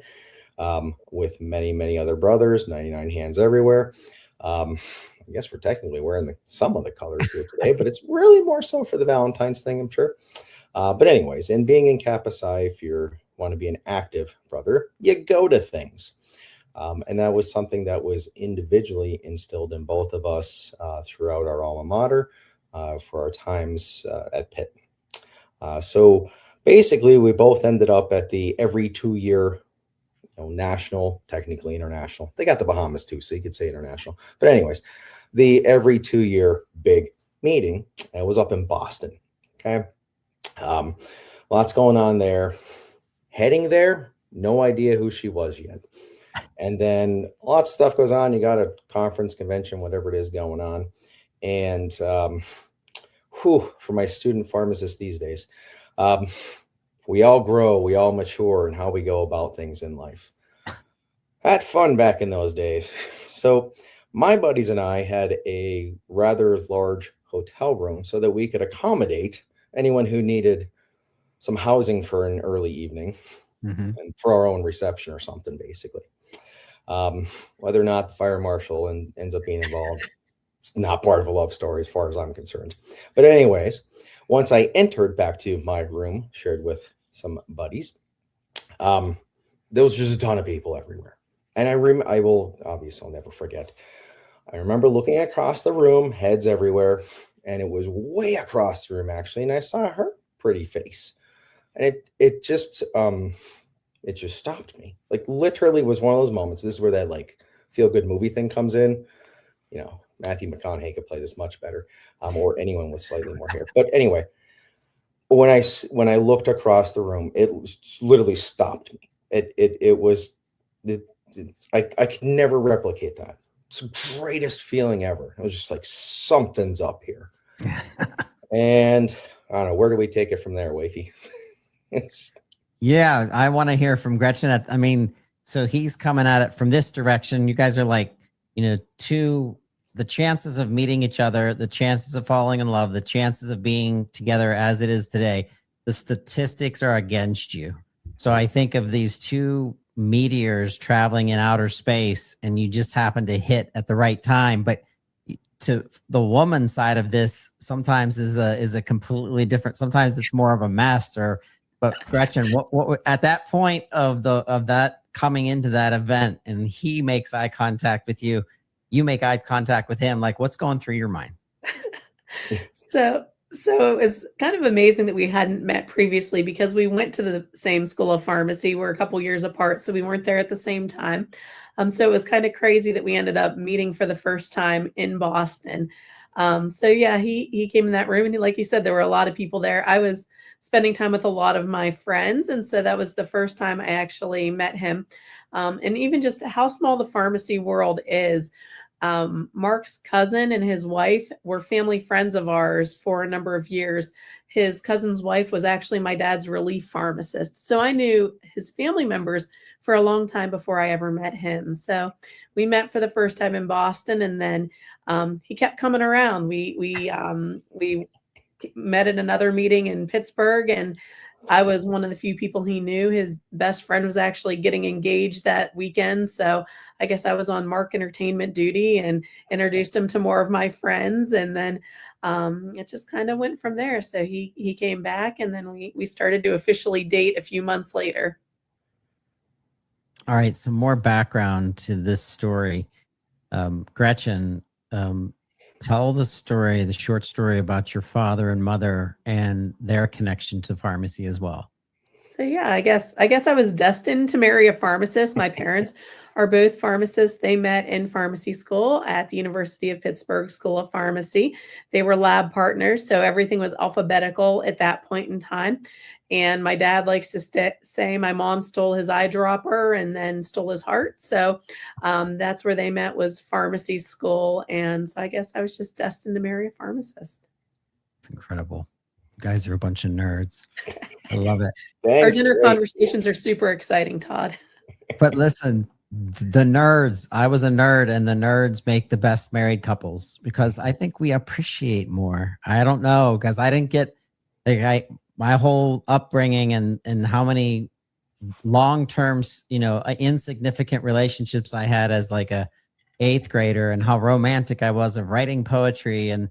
with many, many other brothers, 99 hands everywhere. I guess we're technically wearing some of the colors here today, but it's really more so for the Valentine's thing, I'm sure. But anyways, and being in Kappa Psi, if you want to be an active brother, you go to things. And that was something that was individually instilled in both of us throughout our alma mater for our times at Pitt. So basically, we both ended up at the every 2-year national, technically international. They got the Bahamas too, so you could say international. But anyways, the every 2-year big meeting. It was up in Boston. Okay. Lots going on there. Heading there, no idea who she was yet. And then lots of stuff goes on. You got a conference, convention, whatever it is going on. And for my student pharmacists these days, we all grow, we all mature in how we go about things in life. Had fun back in those days. So my buddies and I had a rather large hotel room so that we could accommodate anyone who needed some housing for an early evening and for our own reception or something, basically. Whether or not the fire marshal ends up being involved, it's not part of a love story as far as I'm concerned. But anyways, once I entered back to my room, shared with some buddies, there was just a ton of people everywhere. And I'll never forget. I remember looking across the room, heads everywhere, and it was way across the room actually, and I saw her pretty face. And it just stopped me. Like literally was one of those moments. This is where that like feel good movie thing comes in. Matthew McConaughey could play this much better, or anyone with slightly more hair. But anyway, when I looked across the room, it literally stopped me. I could never replicate that. It's the greatest feeling ever. It was just like something's up here. And I don't know. Where do we take it from there, Wafy? Yeah, I want to hear from Gretchen. I mean, so he's coming at it from this direction. You guys are like, the chances of meeting each other, the chances of falling in love, the chances of being together as it is today, the statistics are against you. So I think of these two meteors traveling in outer space, and you just happen to hit at the right time. But to the woman side of this, sometimes is a completely different. Sometimes it's more of a mess. But Gretchen, what at that point of that coming into that event, and he makes eye contact with you, you make eye contact with him. Like, what's going through your mind? So it was kind of amazing that we hadn't met previously because we went to the same school of pharmacy. We're a couple years apart, so we weren't there at the same time. So it was kind of crazy that we ended up meeting for the first time in Boston. So yeah, he came in that room, and like he said, there were a lot of people there. I was spending time with a lot of my friends, and so that was the first time I actually met him. And even just how small the pharmacy world is. Mark's cousin and his wife were family friends of ours for a number of years. His cousin's wife was actually my dad's relief pharmacist. So I knew his family members for a long time before I ever met him. So we met for the first time in Boston, and then he kept coming around. We met at another meeting in Pittsburgh, and I was one of the few people he knew. His best friend was actually getting engaged that weekend. So I guess I was on Mark entertainment duty and introduced him to more of my friends. And then it just kind of went from there. So he came back, and then we started to officially date a few months later. All right. Some more background to this story. Gretchen, tell the short story about your father and mother and their connection to pharmacy as well. So yeah, I guess I was destined to marry a pharmacist. My parents are both pharmacists. They met in pharmacy school at the University of Pittsburgh School of Pharmacy. They were lab partners, so everything was alphabetical at that point in time. And my dad likes to say my mom stole his eyedropper and then stole his heart. So that's where they met, was pharmacy school. And so I guess I was just destined to marry a pharmacist. It's incredible. You guys are a bunch of nerds. I love it. Thanks, Our dinner great. conversations are super exciting, Todd. But listen, the nerds, I was a nerd, and the nerds make the best married couples because I think we appreciate more. I don't know, because I didn't get my whole upbringing and how many long-term, insignificant relationships I had as like a 8th grader, and how romantic I was of writing poetry. And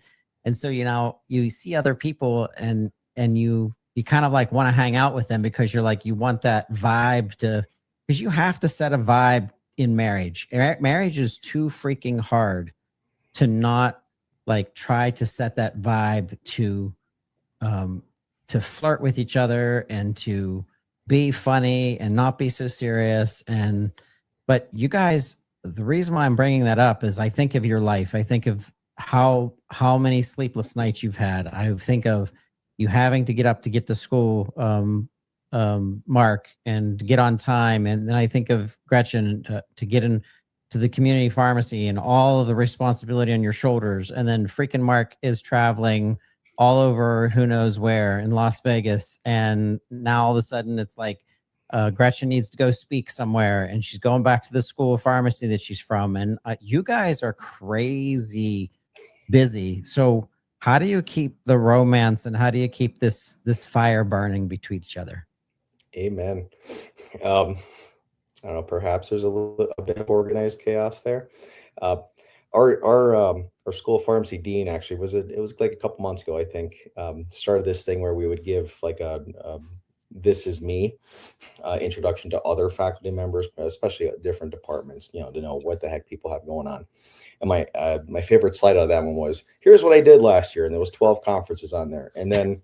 so, you see other people and you kind of like want to hang out with them because you're like, you want that vibe because you have to set a vibe in marriage. Marriage is too freaking hard to not like try to set that vibe to flirt with each other and to be funny and not be so serious. But you guys, the reason why I'm bringing that up is I think of your life. I think of how many sleepless nights you've had. I think of you having to get up to get to school, Mark, and get on time. And then I think of Gretchen to get into the community pharmacy and all of the responsibility on your shoulders. And then freaking Mark is traveling all over who knows where in Las Vegas. And now all of a sudden it's like Gretchen needs to go speak somewhere, and she's going back to the school of pharmacy that she's from. And you guys are crazy busy. So how do you keep the romance, and how do you keep this fire burning between each other? Amen. I don't know, perhaps there's a bit of organized chaos there. Our school of pharmacy dean actually it was like a couple months ago, I think, started this thing where we would give like a this is me introduction to other faculty members, especially at different departments, to know what the heck people have going on. And my favorite slide out of that one was, here's what I did last year. And there was 12 conferences on there. And then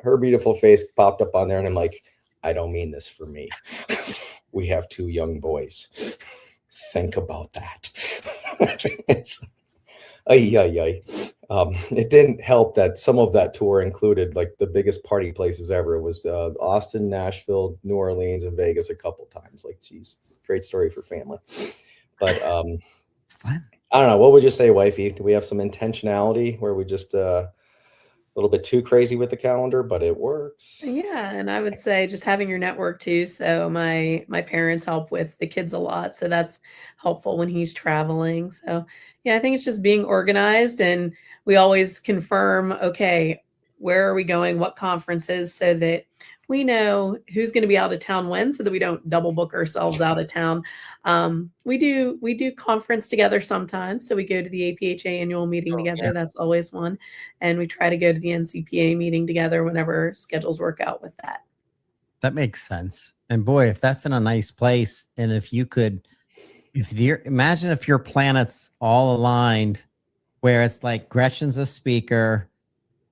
her beautiful face popped up on there, and I'm like, I don't mean this for me. We have 2 young boys. Think about that. It didn't help that some of that tour included like the biggest party places ever. It was Austin, Nashville, New Orleans, and Vegas a couple times. Like, geez, great story for family. But It's fun. I don't know. What would you say, wifey? Do we have some intentionality where we just little bit too crazy with the calendar, but it works. Yeah, and I would say just having your network too. So my parents help with the kids a lot, so that's helpful when he's traveling. So yeah, I think it's just being organized, and we always confirm, okay, where are we going, what conferences, so that we know who's going to be out of town when, so that we don't double book ourselves out of town. We do conference together sometimes, so we go to the APHA annual meeting together. yeah. That's always one. And we try to go to the NCPA meeting together whenever schedules work out with that. That makes sense. And boy, if that's in a nice place, and if you could, imagine if your planets all aligned, where it's like Gretchen's a speaker,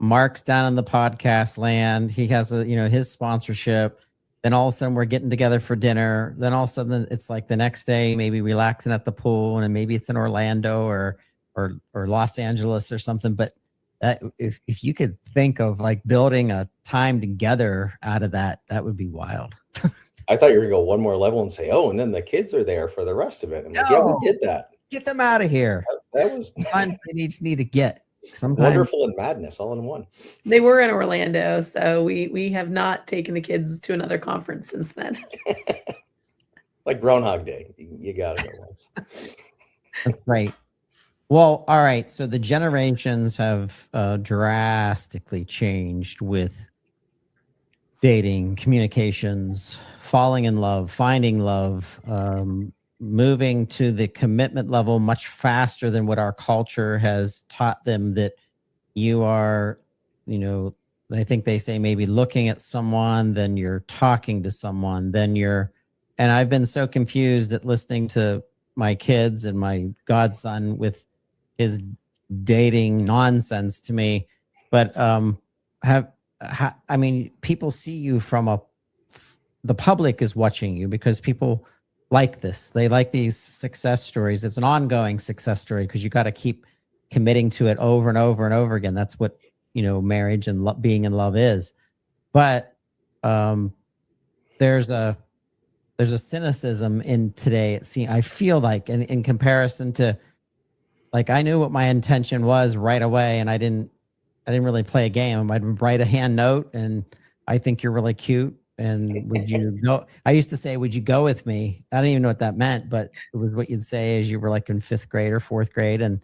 Mark's down in the podcast land, he has his sponsorship. Then all of a sudden we're getting together for dinner. Then all of a sudden it's like the next day, maybe relaxing at the pool, and maybe it's in Orlando or Los Angeles or something. But if you could think of like building a time together out of that, that would be wild. I thought you were gonna go one more level and say, "Oh, and then the kids are there for the rest of it." I'm like, yeah, we did that. Get them out of here. That was Sometimes they just need to get. Sometimes wonderful and madness all in one. They were in Orlando, so we have not taken the kids to another conference since then. Like Groundhog Day, you gotta go once. That's right. Well, all right. So the generations have drastically changed with dating, communications, falling in love, finding love, moving to the commitment level much faster than what our culture has taught them, that you are, I think they say maybe looking at someone, then you're talking to someone, and I've been so confused at listening to my kids and my godson with his dating nonsense to me. But people see you the public is watching you because people like this. They like these success stories. It's an ongoing success story because you got to keep committing to it over and over and over again. That's what, marriage and being in love is. But there's a cynicism in today. I feel like in comparison to, like, I knew what my intention was right away, and I didn't really play a game. I'd write a hand note, and I think you're really cute. And would you go? I used to say, would you go with me? I don't even know what that meant, but it was what you'd say as you were like in 5th grade or 4th grade. And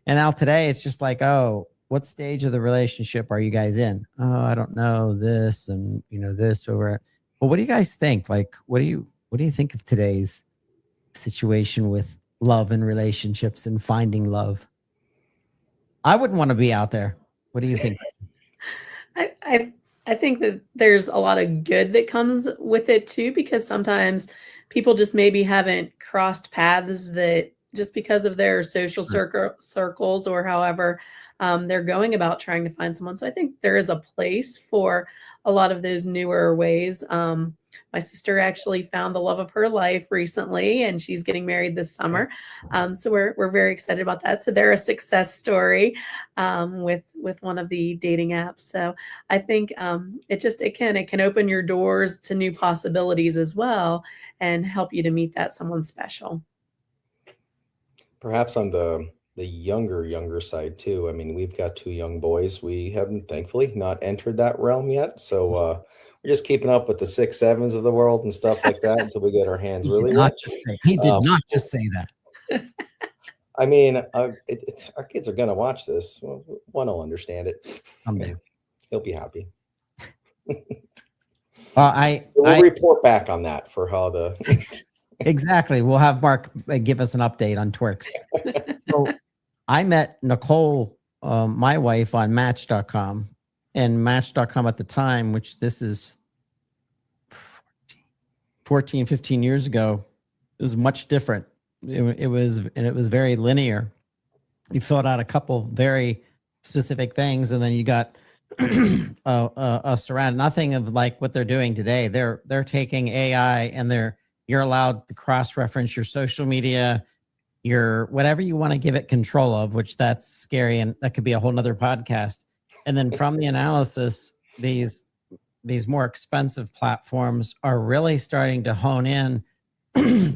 now today it's just like, oh, what stage of the relationship are you guys in? Oh, I don't know, this and this over. Well, what do you guys think? Like, what do you think of today's situation with love and relationships and finding love? I wouldn't want to be out there. What do you think? I think that there's a lot of good that comes with it too, because sometimes people just maybe haven't crossed paths, that just because of their social circles or however they're going about trying to find someone. So I think there is a place for a lot of those newer ways. My sister actually found the love of her life recently, and she's getting married this summer. So we're very excited about that. So they're a success story with one of the dating apps. So I think it can open your doors to new possibilities as well, and help you to meet that someone special. Perhaps on the younger side too. I mean, we've got 2 young boys. We haven't, thankfully, not entered that realm yet. So we're just keeping up with the 6, 7s of the world and stuff like that until we get our hands really wet. He did not just say that. I mean, our kids are going to watch this. One will understand it. Someday. He'll be happy. Well, we'll report back on that for how the... Exactly. We'll have Mark give us an update on TWIRx. So I met Nicole, my wife, on Match.com, and Match.com at the time, which this is 14, 15 years ago, it was much different. It was very linear. You filled out a couple very specific things, and then you got a surround. Nothing of like what they're doing today. They're taking AI, and you're allowed to cross-reference your social media, your whatever you want to give it control of, which that's scary, and that could be a whole nother podcast. And then from the analysis, these more expensive platforms are really starting to hone in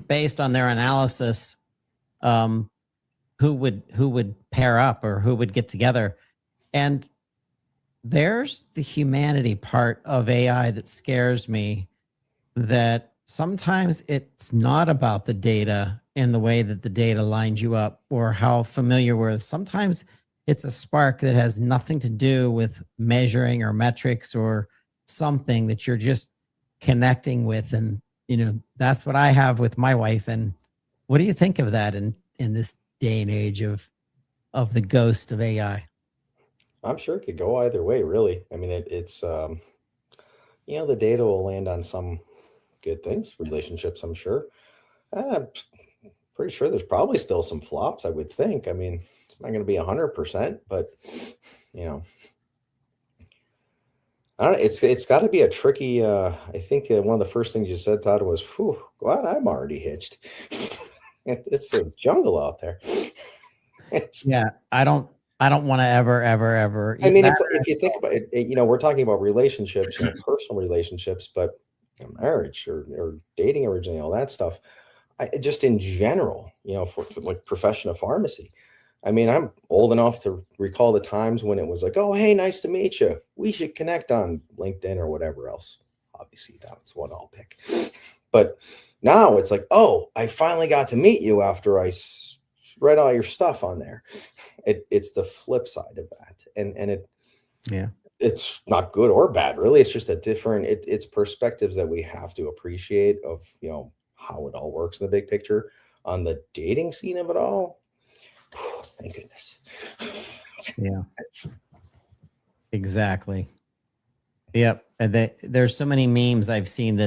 based on their analysis, who would pair up or who would get together. And there's the humanity part of AI that scares me, that sometimes it's not about the data and the way that the data lines you up or how familiar we're. Sometimes it's a spark that has nothing to do with measuring or metrics or something that you're just connecting with. And, that's what I have with my wife. And what do you think of that in this day and age of the ghost of AI? I'm sure it could go either way, really. I mean, it's the data will land on some good things, relationships, I'm sure. And I'm pretty sure there's probably still some flops, I would think. I mean, it's not going to be 100%, but I don't know, it's got to be a tricky. I think one of the first things you said, Todd, was, "Whew, glad I'm already hitched." It's a jungle out there. Yeah, I don't want to ever. I mean, it's if you think about it, we're talking about relationships, personal relationships, but marriage or dating originally, all that stuff. Just in general, for like profession of pharmacy. I mean, I'm old enough to recall the times when it was like, "Oh, hey, nice to meet you. We should connect on LinkedIn or whatever else." Obviously, that's what I'll pick. But now it's like, "Oh, I finally got to meet you after I read all your stuff on there." It's the flip side of that, and it's not good or bad, really. It's just a different. It's perspectives that we have to appreciate of how it all works in the big picture. On the dating scene of it all, thank goodness. Yeah, exactly. Yep. And there's so many memes I've seen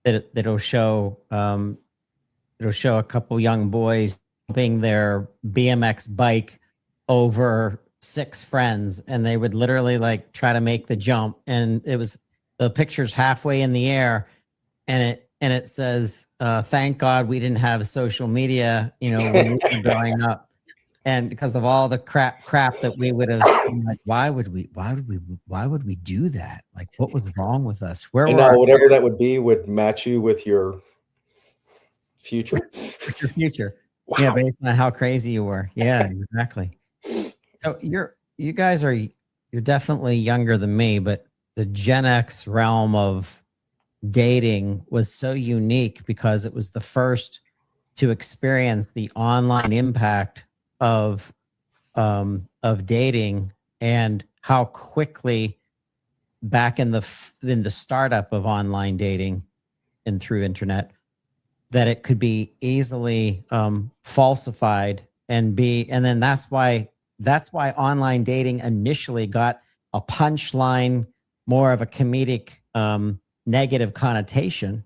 that'll show a couple young boys jumping their BMX bike over 6 friends, and they would literally like try to make the jump, and the picture's halfway in the air, and it says, "Thank God we didn't have social media, when we were growing up." And because of all the crap that we would have, like, why would we do that? Like, what was wrong with us? And now whatever that would be would match you with your future. With your future. Wow. Yeah, based on how crazy you were. Yeah, exactly. So you're definitely younger than me, but the Gen X realm of dating was so unique because it was the first to experience the online impact of dating, and how quickly back in the startup of online dating and through internet that it could be easily falsified and then that's why online dating initially got a punchline, more of a comedic negative connotation,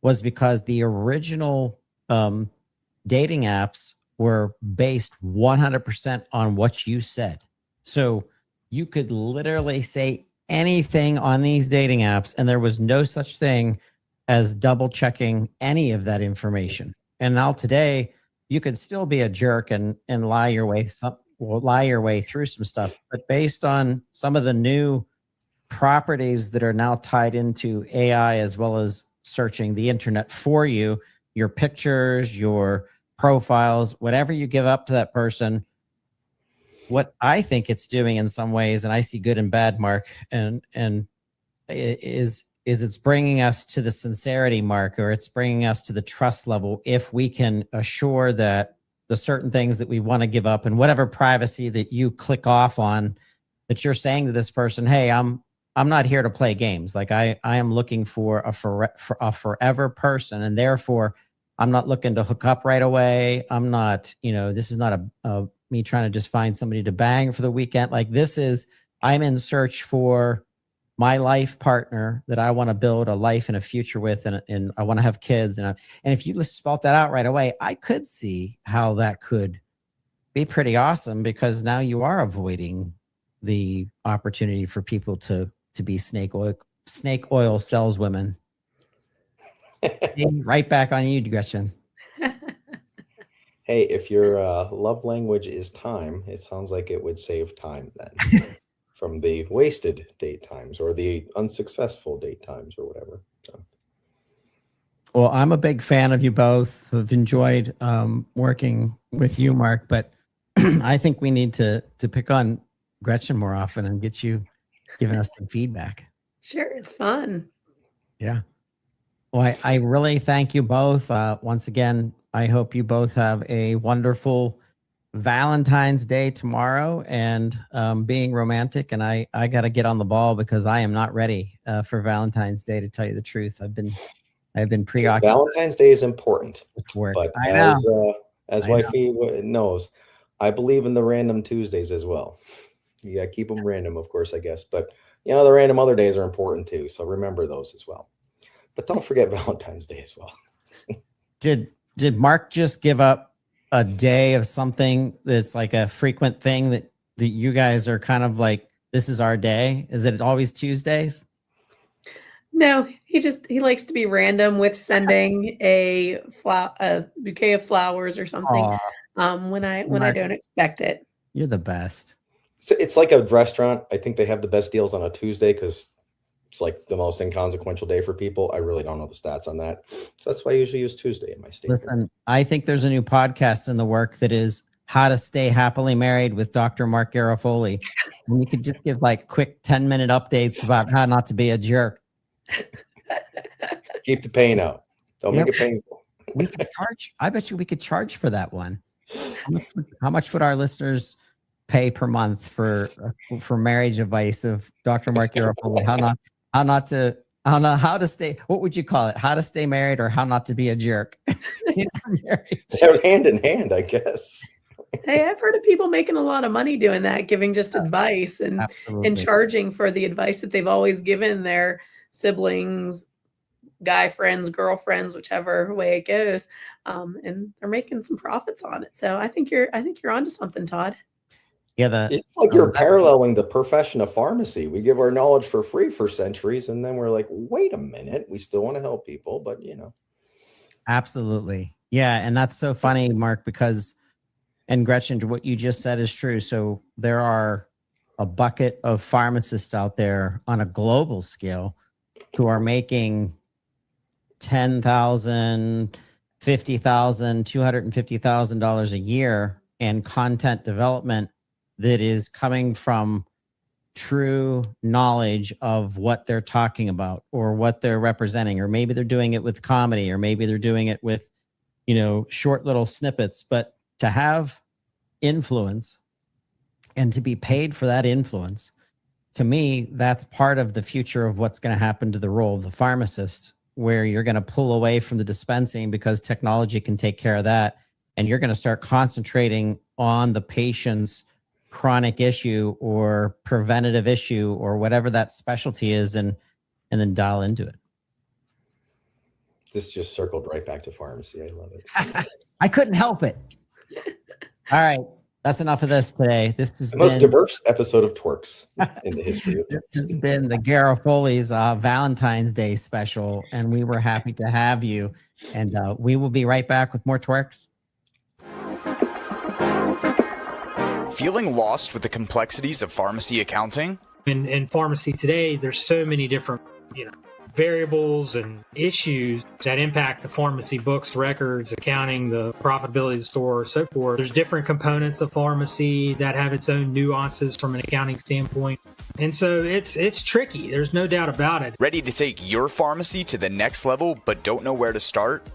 was because the original dating apps were based 100% on what you said. So you could literally say anything on these dating apps, and there was no such thing as double checking any of that information. And now today, you could still be a jerk and lie your way through some stuff. But based on some of the new properties that are now tied into AI, as well as searching the internet for you, your pictures, your profiles, whatever you give up to that person, what I think it's doing in some ways, and I see good and bad, Mark, and is it's bringing us to the sincerity mark, or it's bringing us to the trust level if we can assure that the certain things that we want to give up and whatever privacy that you click off on, that you're saying to this person, "Hey, I'm not here to play games. Like I am looking for a forever person, and therefore I'm not looking to hook up right away. I'm not, this is not me trying to just find somebody to bang for the weekend. Like I'm in search for my life partner that I want to build a life and a future with, and I want to have kids." And if you spelt that out right away, I could see how that could be pretty awesome, because now you are avoiding the opportunity for people to be snake oil saleswomen. Right back on you, Gretchen. Hey, if your love language is time, it sounds like it would save time then from the wasted date times or the unsuccessful date times or whatever. So. Well, I'm a big fan of you both. I've enjoyed working with you, Mark, but I think we need to pick on Gretchen more often and get you giving us some feedback. Sure, it's fun. Yeah. Well, I really thank you both. Once again, I hope you both have a wonderful Valentine's Day tomorrow and being romantic. And I got to get on the ball because I am not ready for Valentine's Day, to tell you the truth. I've been preoccupied Valentine's Day is important, with work. but I know. as I know. wifey knows, I believe in the random Tuesdays as well. You got to keep them random, of course, I guess. But you know, the random other days are important too. So remember those as well. But don't forget Valentine's Day as well. Did Mark just give up a day of something that's like a frequent thing that you guys are kind of like, this is our day? Is it always Tuesdays? No, he likes to be random with sending a bouquet of flowers or something when I don't expect it. You're the best. So it's like a restaurant. I think they have the best deals on a Tuesday because it's like the most inconsequential day for people. I really don't know the stats on that. So that's why I usually use Tuesday in my state. Listen, I think there's a new podcast in the work that is How to Stay Happily Married with Dr. Mark Garofoli. And you could just give like quick 10-minute updates about how not to be a jerk. Keep the pain out. Don't make it painful. We could charge. I bet you we could charge for that one. How much would our listeners pay per month for marriage advice of Dr. Mark Garofoli? How to stay, what would you call it? How to stay married or how not to be a jerk? They're hand in hand, I guess. Hey, I've heard of people making a lot of money doing that, giving just advice and charging for the advice that they've always given their siblings, guy friends, girlfriends, whichever way it goes. And they're making some profits on it. So I think you're onto something, Todd. Yeah, it's like you're paralleling the profession of pharmacy. We give our knowledge for free for centuries, and then we're like, wait a minute, we still want to help people, but you know. Absolutely. Yeah, and that's so funny, Mark, because, and Gretchen, what you just said is true. So there are a bucket of pharmacists out there on a global scale who are making $10,000, $50,000, $250,000 a year in content development that is coming from true knowledge of what they're talking about or what they're representing, or maybe they're doing it with comedy, or maybe they're doing it with, short little snippets. But to have influence and to be paid for that influence, to me, that's part of the future of what's going to happen to the role of the pharmacist, where you're going to pull away from the dispensing because technology can take care of that. And you're going to start concentrating on the patient's chronic issue or preventative issue or whatever that specialty is, and then dial into it. This just circled right back to pharmacy. I love it. I couldn't help it. All right. That's enough of this today. This has the most diverse episode of TWIRx in the history of This has been the Garofoli's Valentine's Day special, and we were happy to have you. And we will be right back with more TWIRx. Feeling lost with the complexities of pharmacy accounting? In pharmacy today, there's so many different, variables and issues that impact the pharmacy books, records, accounting, the profitability of the store, so forth. There's different components of pharmacy that have its own nuances from an accounting standpoint. And so it's tricky. There's no doubt about it. Ready to take your pharmacy to the next level but don't know where to start?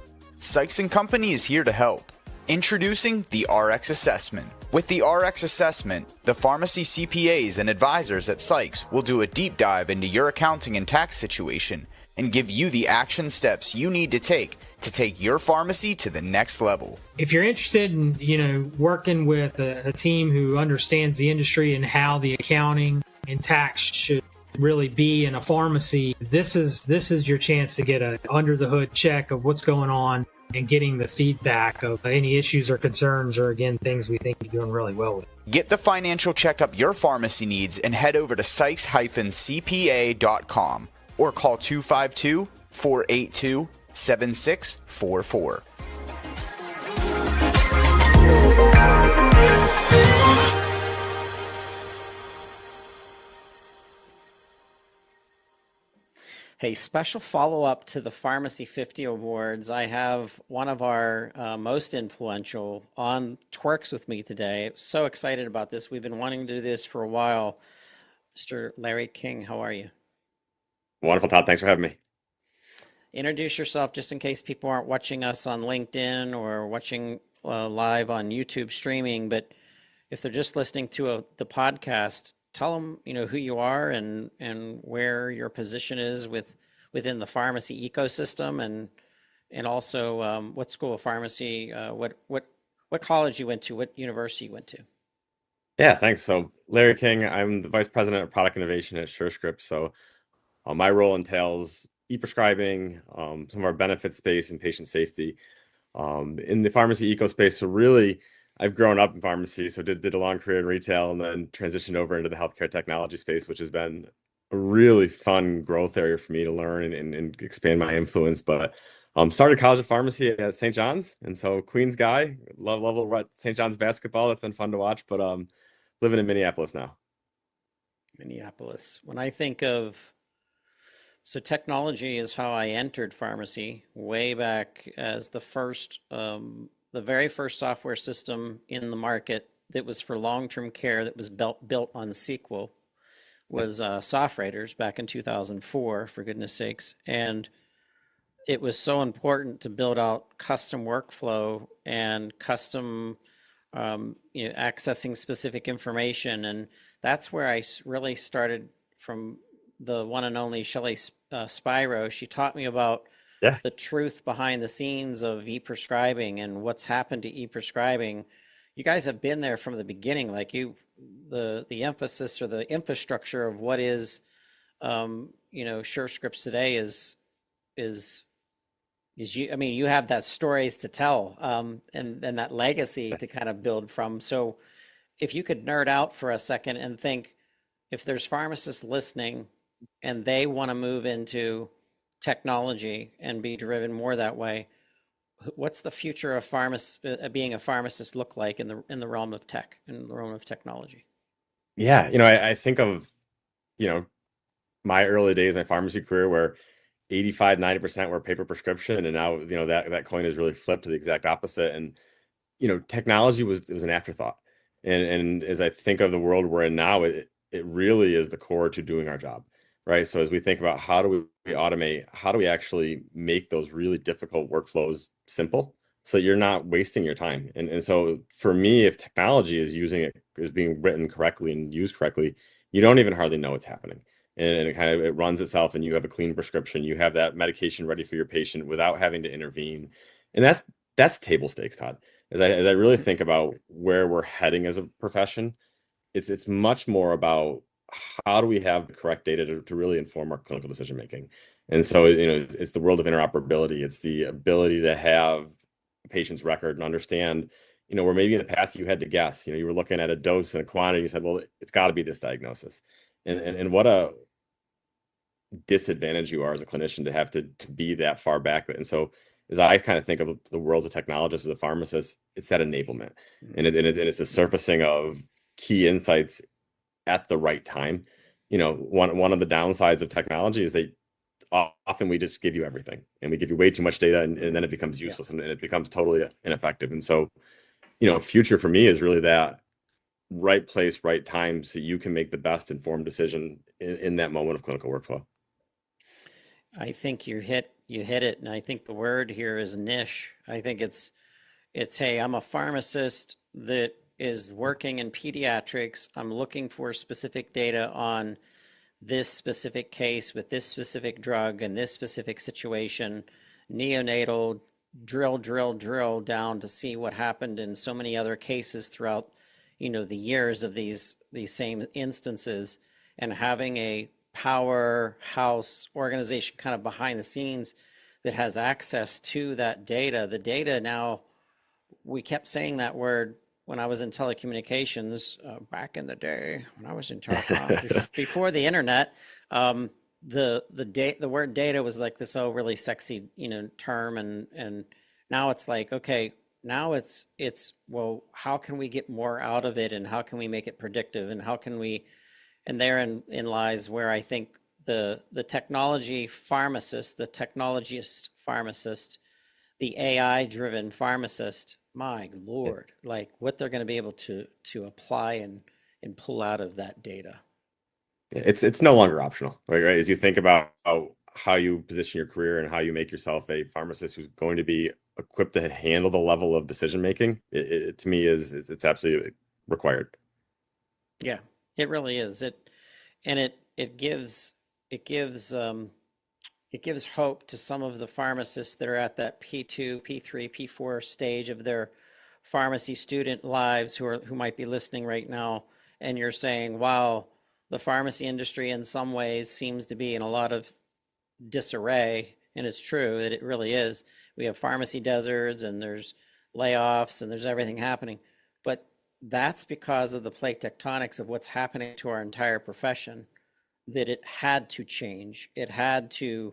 Sykes & Company is here to help. Introducing the RX Assessment. With the RX Assessment, the pharmacy CPAs and advisors at Sykes will do a deep dive into your accounting and tax situation and give you the action steps you need to take your pharmacy to the next level. If you're interested in, working with a team who understands the industry and how the accounting and tax should really be in a pharmacy, this is your chance to get a under the hood check of what's going on and getting the feedback of any issues or concerns, or again, things we think you're doing really well with. Get the financial checkup your pharmacy needs and head over to sykes-cpa.com or call 252-482-7644. Hey, special follow-up to the Pharmacy 50 Awards. I have one of our most influential on TWIRx with me today. So excited about this. We've been wanting to do this for a while. Mr. Larry King, how are you? Wonderful, Todd. Thanks for having me. Introduce yourself just in case people aren't watching us on LinkedIn or watching live on YouTube streaming. But if they're just listening to the podcast, tell them, who you are and where your position is within the pharmacy ecosystem, and also what school of pharmacy, what college you went to, what university you went to. Yeah, thanks. So Larry King, I'm the Vice President of Product Innovation at SureScript. So my role entails e-prescribing, some of our benefit space and patient safety in the pharmacy eco space. So really, I've grown up in pharmacy, so did a long career in retail and then transitioned over into the healthcare technology space, which has been a really fun growth area for me to learn and expand my influence. But started college of pharmacy at St. John's, and so Queens guy, love St. John's basketball. That's been fun to watch, but living in Minneapolis now. Minneapolis. When I think of, so technology is how I entered pharmacy way back as the very first software system in the market that was for long-term care that was built on SQL was SoftWriters back in 2004, for goodness sakes. And it was so important to build out custom workflow and custom, accessing specific information. And that's where I really started from the one and only Shelley Spiro. She taught me about the truth behind the scenes of e-prescribing and what's happened to e-prescribing. You guys have been there from the beginning, like the emphasis or the infrastructure of what is, SureScripts today is you. I mean, you have that stories to tell, and that legacy to kind of build from. So, if you could nerd out for a second and think, if there's pharmacists listening and they want to move into technology and be driven more that way, what's the future of being a pharmacist look like in the realm of tech, in the realm of technology? Yeah, I think of, my early days, my pharmacy career, where 85-90% were paper prescription, and now that coin has really flipped to the exact opposite. And technology was an afterthought. And as I think of the world we're in now, it really is the core to doing our job, right? So as we think about how do we automate, how do we actually make those really difficult workflows simple so you're not wasting your time? And so for me, if technology is being written correctly and used correctly, you don't even hardly know what's happening. And it runs itself, and you have a clean prescription. You have that medication ready for your patient without having to intervene. And that's table stakes, Todd. As I really think about where we're heading as a profession, it's much more about how do we have the correct data to really inform our clinical decision making. And so it's the world of interoperability. It's the ability to have a patient's record and understand, where maybe in the past you had to guess. You were looking at a dose and a quantity. You said, well, it's got to be this diagnosis. And what a disadvantage you are as a clinician to have to be that far back. And so as I kind of think of the world as a technologist, as a pharmacist, it's that enablement. And it's the surfacing of key insights at the right time. One of the downsides of technology is that often we just give you everything, and we give you way too much data, and then it becomes useless, and it becomes totally ineffective. And so, future for me is really that right place, right time, so you can make the best informed decision in that moment of clinical workflow. I think you hit it, and I think the word here is niche. I think it's hey, I'm a pharmacist that is working in pediatrics. I'm looking for specific data on this specific case with this specific drug and this specific situation, neonatal, drill down to see what happened in so many other cases throughout, the years of these same instances, and having a powerhouse organization kind of behind the scenes that has access to that data. The data now, we kept saying that word when I was in telecommunications back in the day, when I was in telecom, before the internet. The word data was like this really sexy term, and now it's like, okay, now it's well, how can we get more out of it, and how can we make it predictive, and how can we, and therein lies where I think the technology pharmacist, the technologist pharmacist, the AI driven pharmacist, my Lord, like what they're going to be able to apply and pull out of that data. It's no longer optional, right? As you think about how you position your career and how you make yourself a pharmacist who's going to be equipped to handle the level of decision making, it to me it's absolutely required. Yeah, it really is. It gives hope to some of the pharmacists that are at that P2, P3, P4 stage of their pharmacy student lives who might be listening right now, and you're saying, wow, the pharmacy industry in some ways seems to be in a lot of disarray, and it's true that it really is. We have pharmacy deserts, and there's layoffs, and there's everything happening. But that's because of the plate tectonics of what's happening to our entire profession, that it had to change. It had to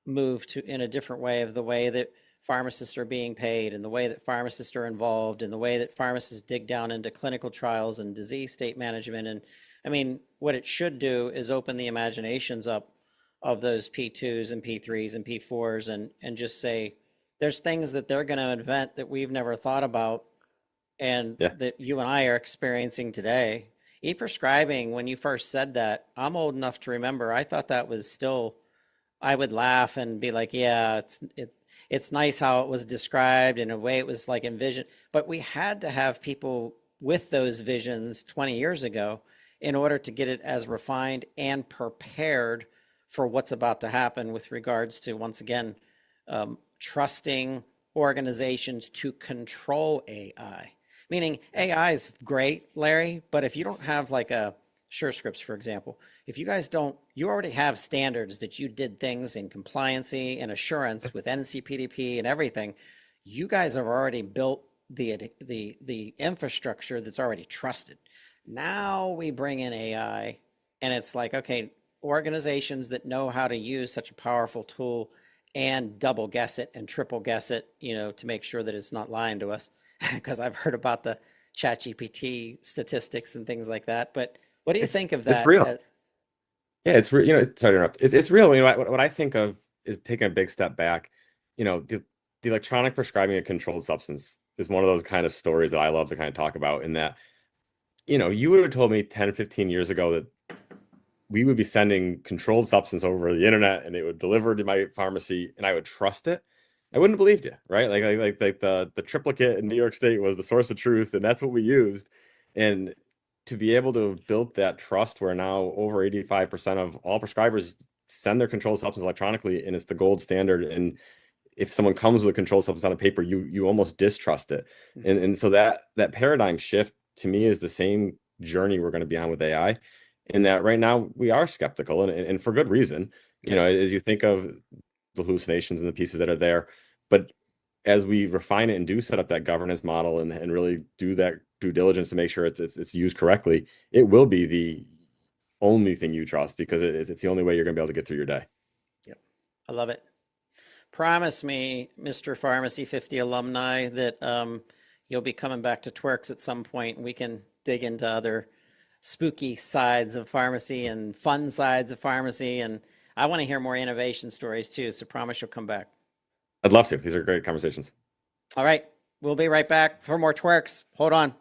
move to in a different way of the way that pharmacists are being paid and the way that pharmacists are involved and the way that pharmacists dig down into clinical trials and disease state management. And I mean, what it should do is open the imaginations up of those P2s and P3s and P4s and just say, there's things that they're going to invent that we've never thought about and that you and I are experiencing today. E-prescribing, when you first said that, I'm old enough to remember, I thought that was still, I would laugh and be like, yeah, it's nice how it was described in a way it was like envisioned, but we had to have people with those visions 20 years ago in order to get it as refined and prepared for what's about to happen with regards to, once again, trusting organizations to control AI. Meaning AI is great, Larry, but if you don't have like a SureScripts, for example, if you guys don't, you already have standards that you did things in compliancy and assurance with NCPDP and everything. You guys have already built the infrastructure that's already trusted. Now we bring in AI, and it's like, okay, organizations that know how to use such a powerful tool and double guess it and triple guess it, you know, to make sure that it's not lying to us. Because I've heard about the ChatGPT statistics and things like that. But what do you think of that? It's real. Yeah, it's real. You know, sorry to interrupt. It's real. You know, what I think of is taking a big step back. You know, the electronic prescribing a controlled substance is one of those kind of stories that I love to kind of talk about. In that, you know, you would have told me 10, 15 years ago that we would be sending controlled substance over the internet and it would deliver to my pharmacy and I would trust it. I wouldn't have believed you, right? Like the triplicate in New York State was the source of truth, and that's what we used. And to be able to have built that trust where now over 85% of all prescribers send their controlled substance electronically, and it's the gold standard. And if someone comes with a controlled substance on a paper, you almost distrust it. And so that paradigm shift to me is the same journey we're going to be on with AI. In that right now we are skeptical, and for good reason. You know, as you think of the hallucinations and the pieces that are there, but as we refine it and do set up that governance model and really do that due diligence to make sure it's used correctly, it will be the only thing you trust, because it's the only way you're going to be able to get through your day. Yep, I love it. Promise me, Mr. Pharmacy 50 alumni, that you'll be coming back to TWIRx at some point, and we can dig into other spooky sides of pharmacy and fun sides of pharmacy. And I want to hear more innovation stories too. So promise you'll come back. I'd love to. These are great conversations. All right. We'll be right back for more TWIRx. Hold on.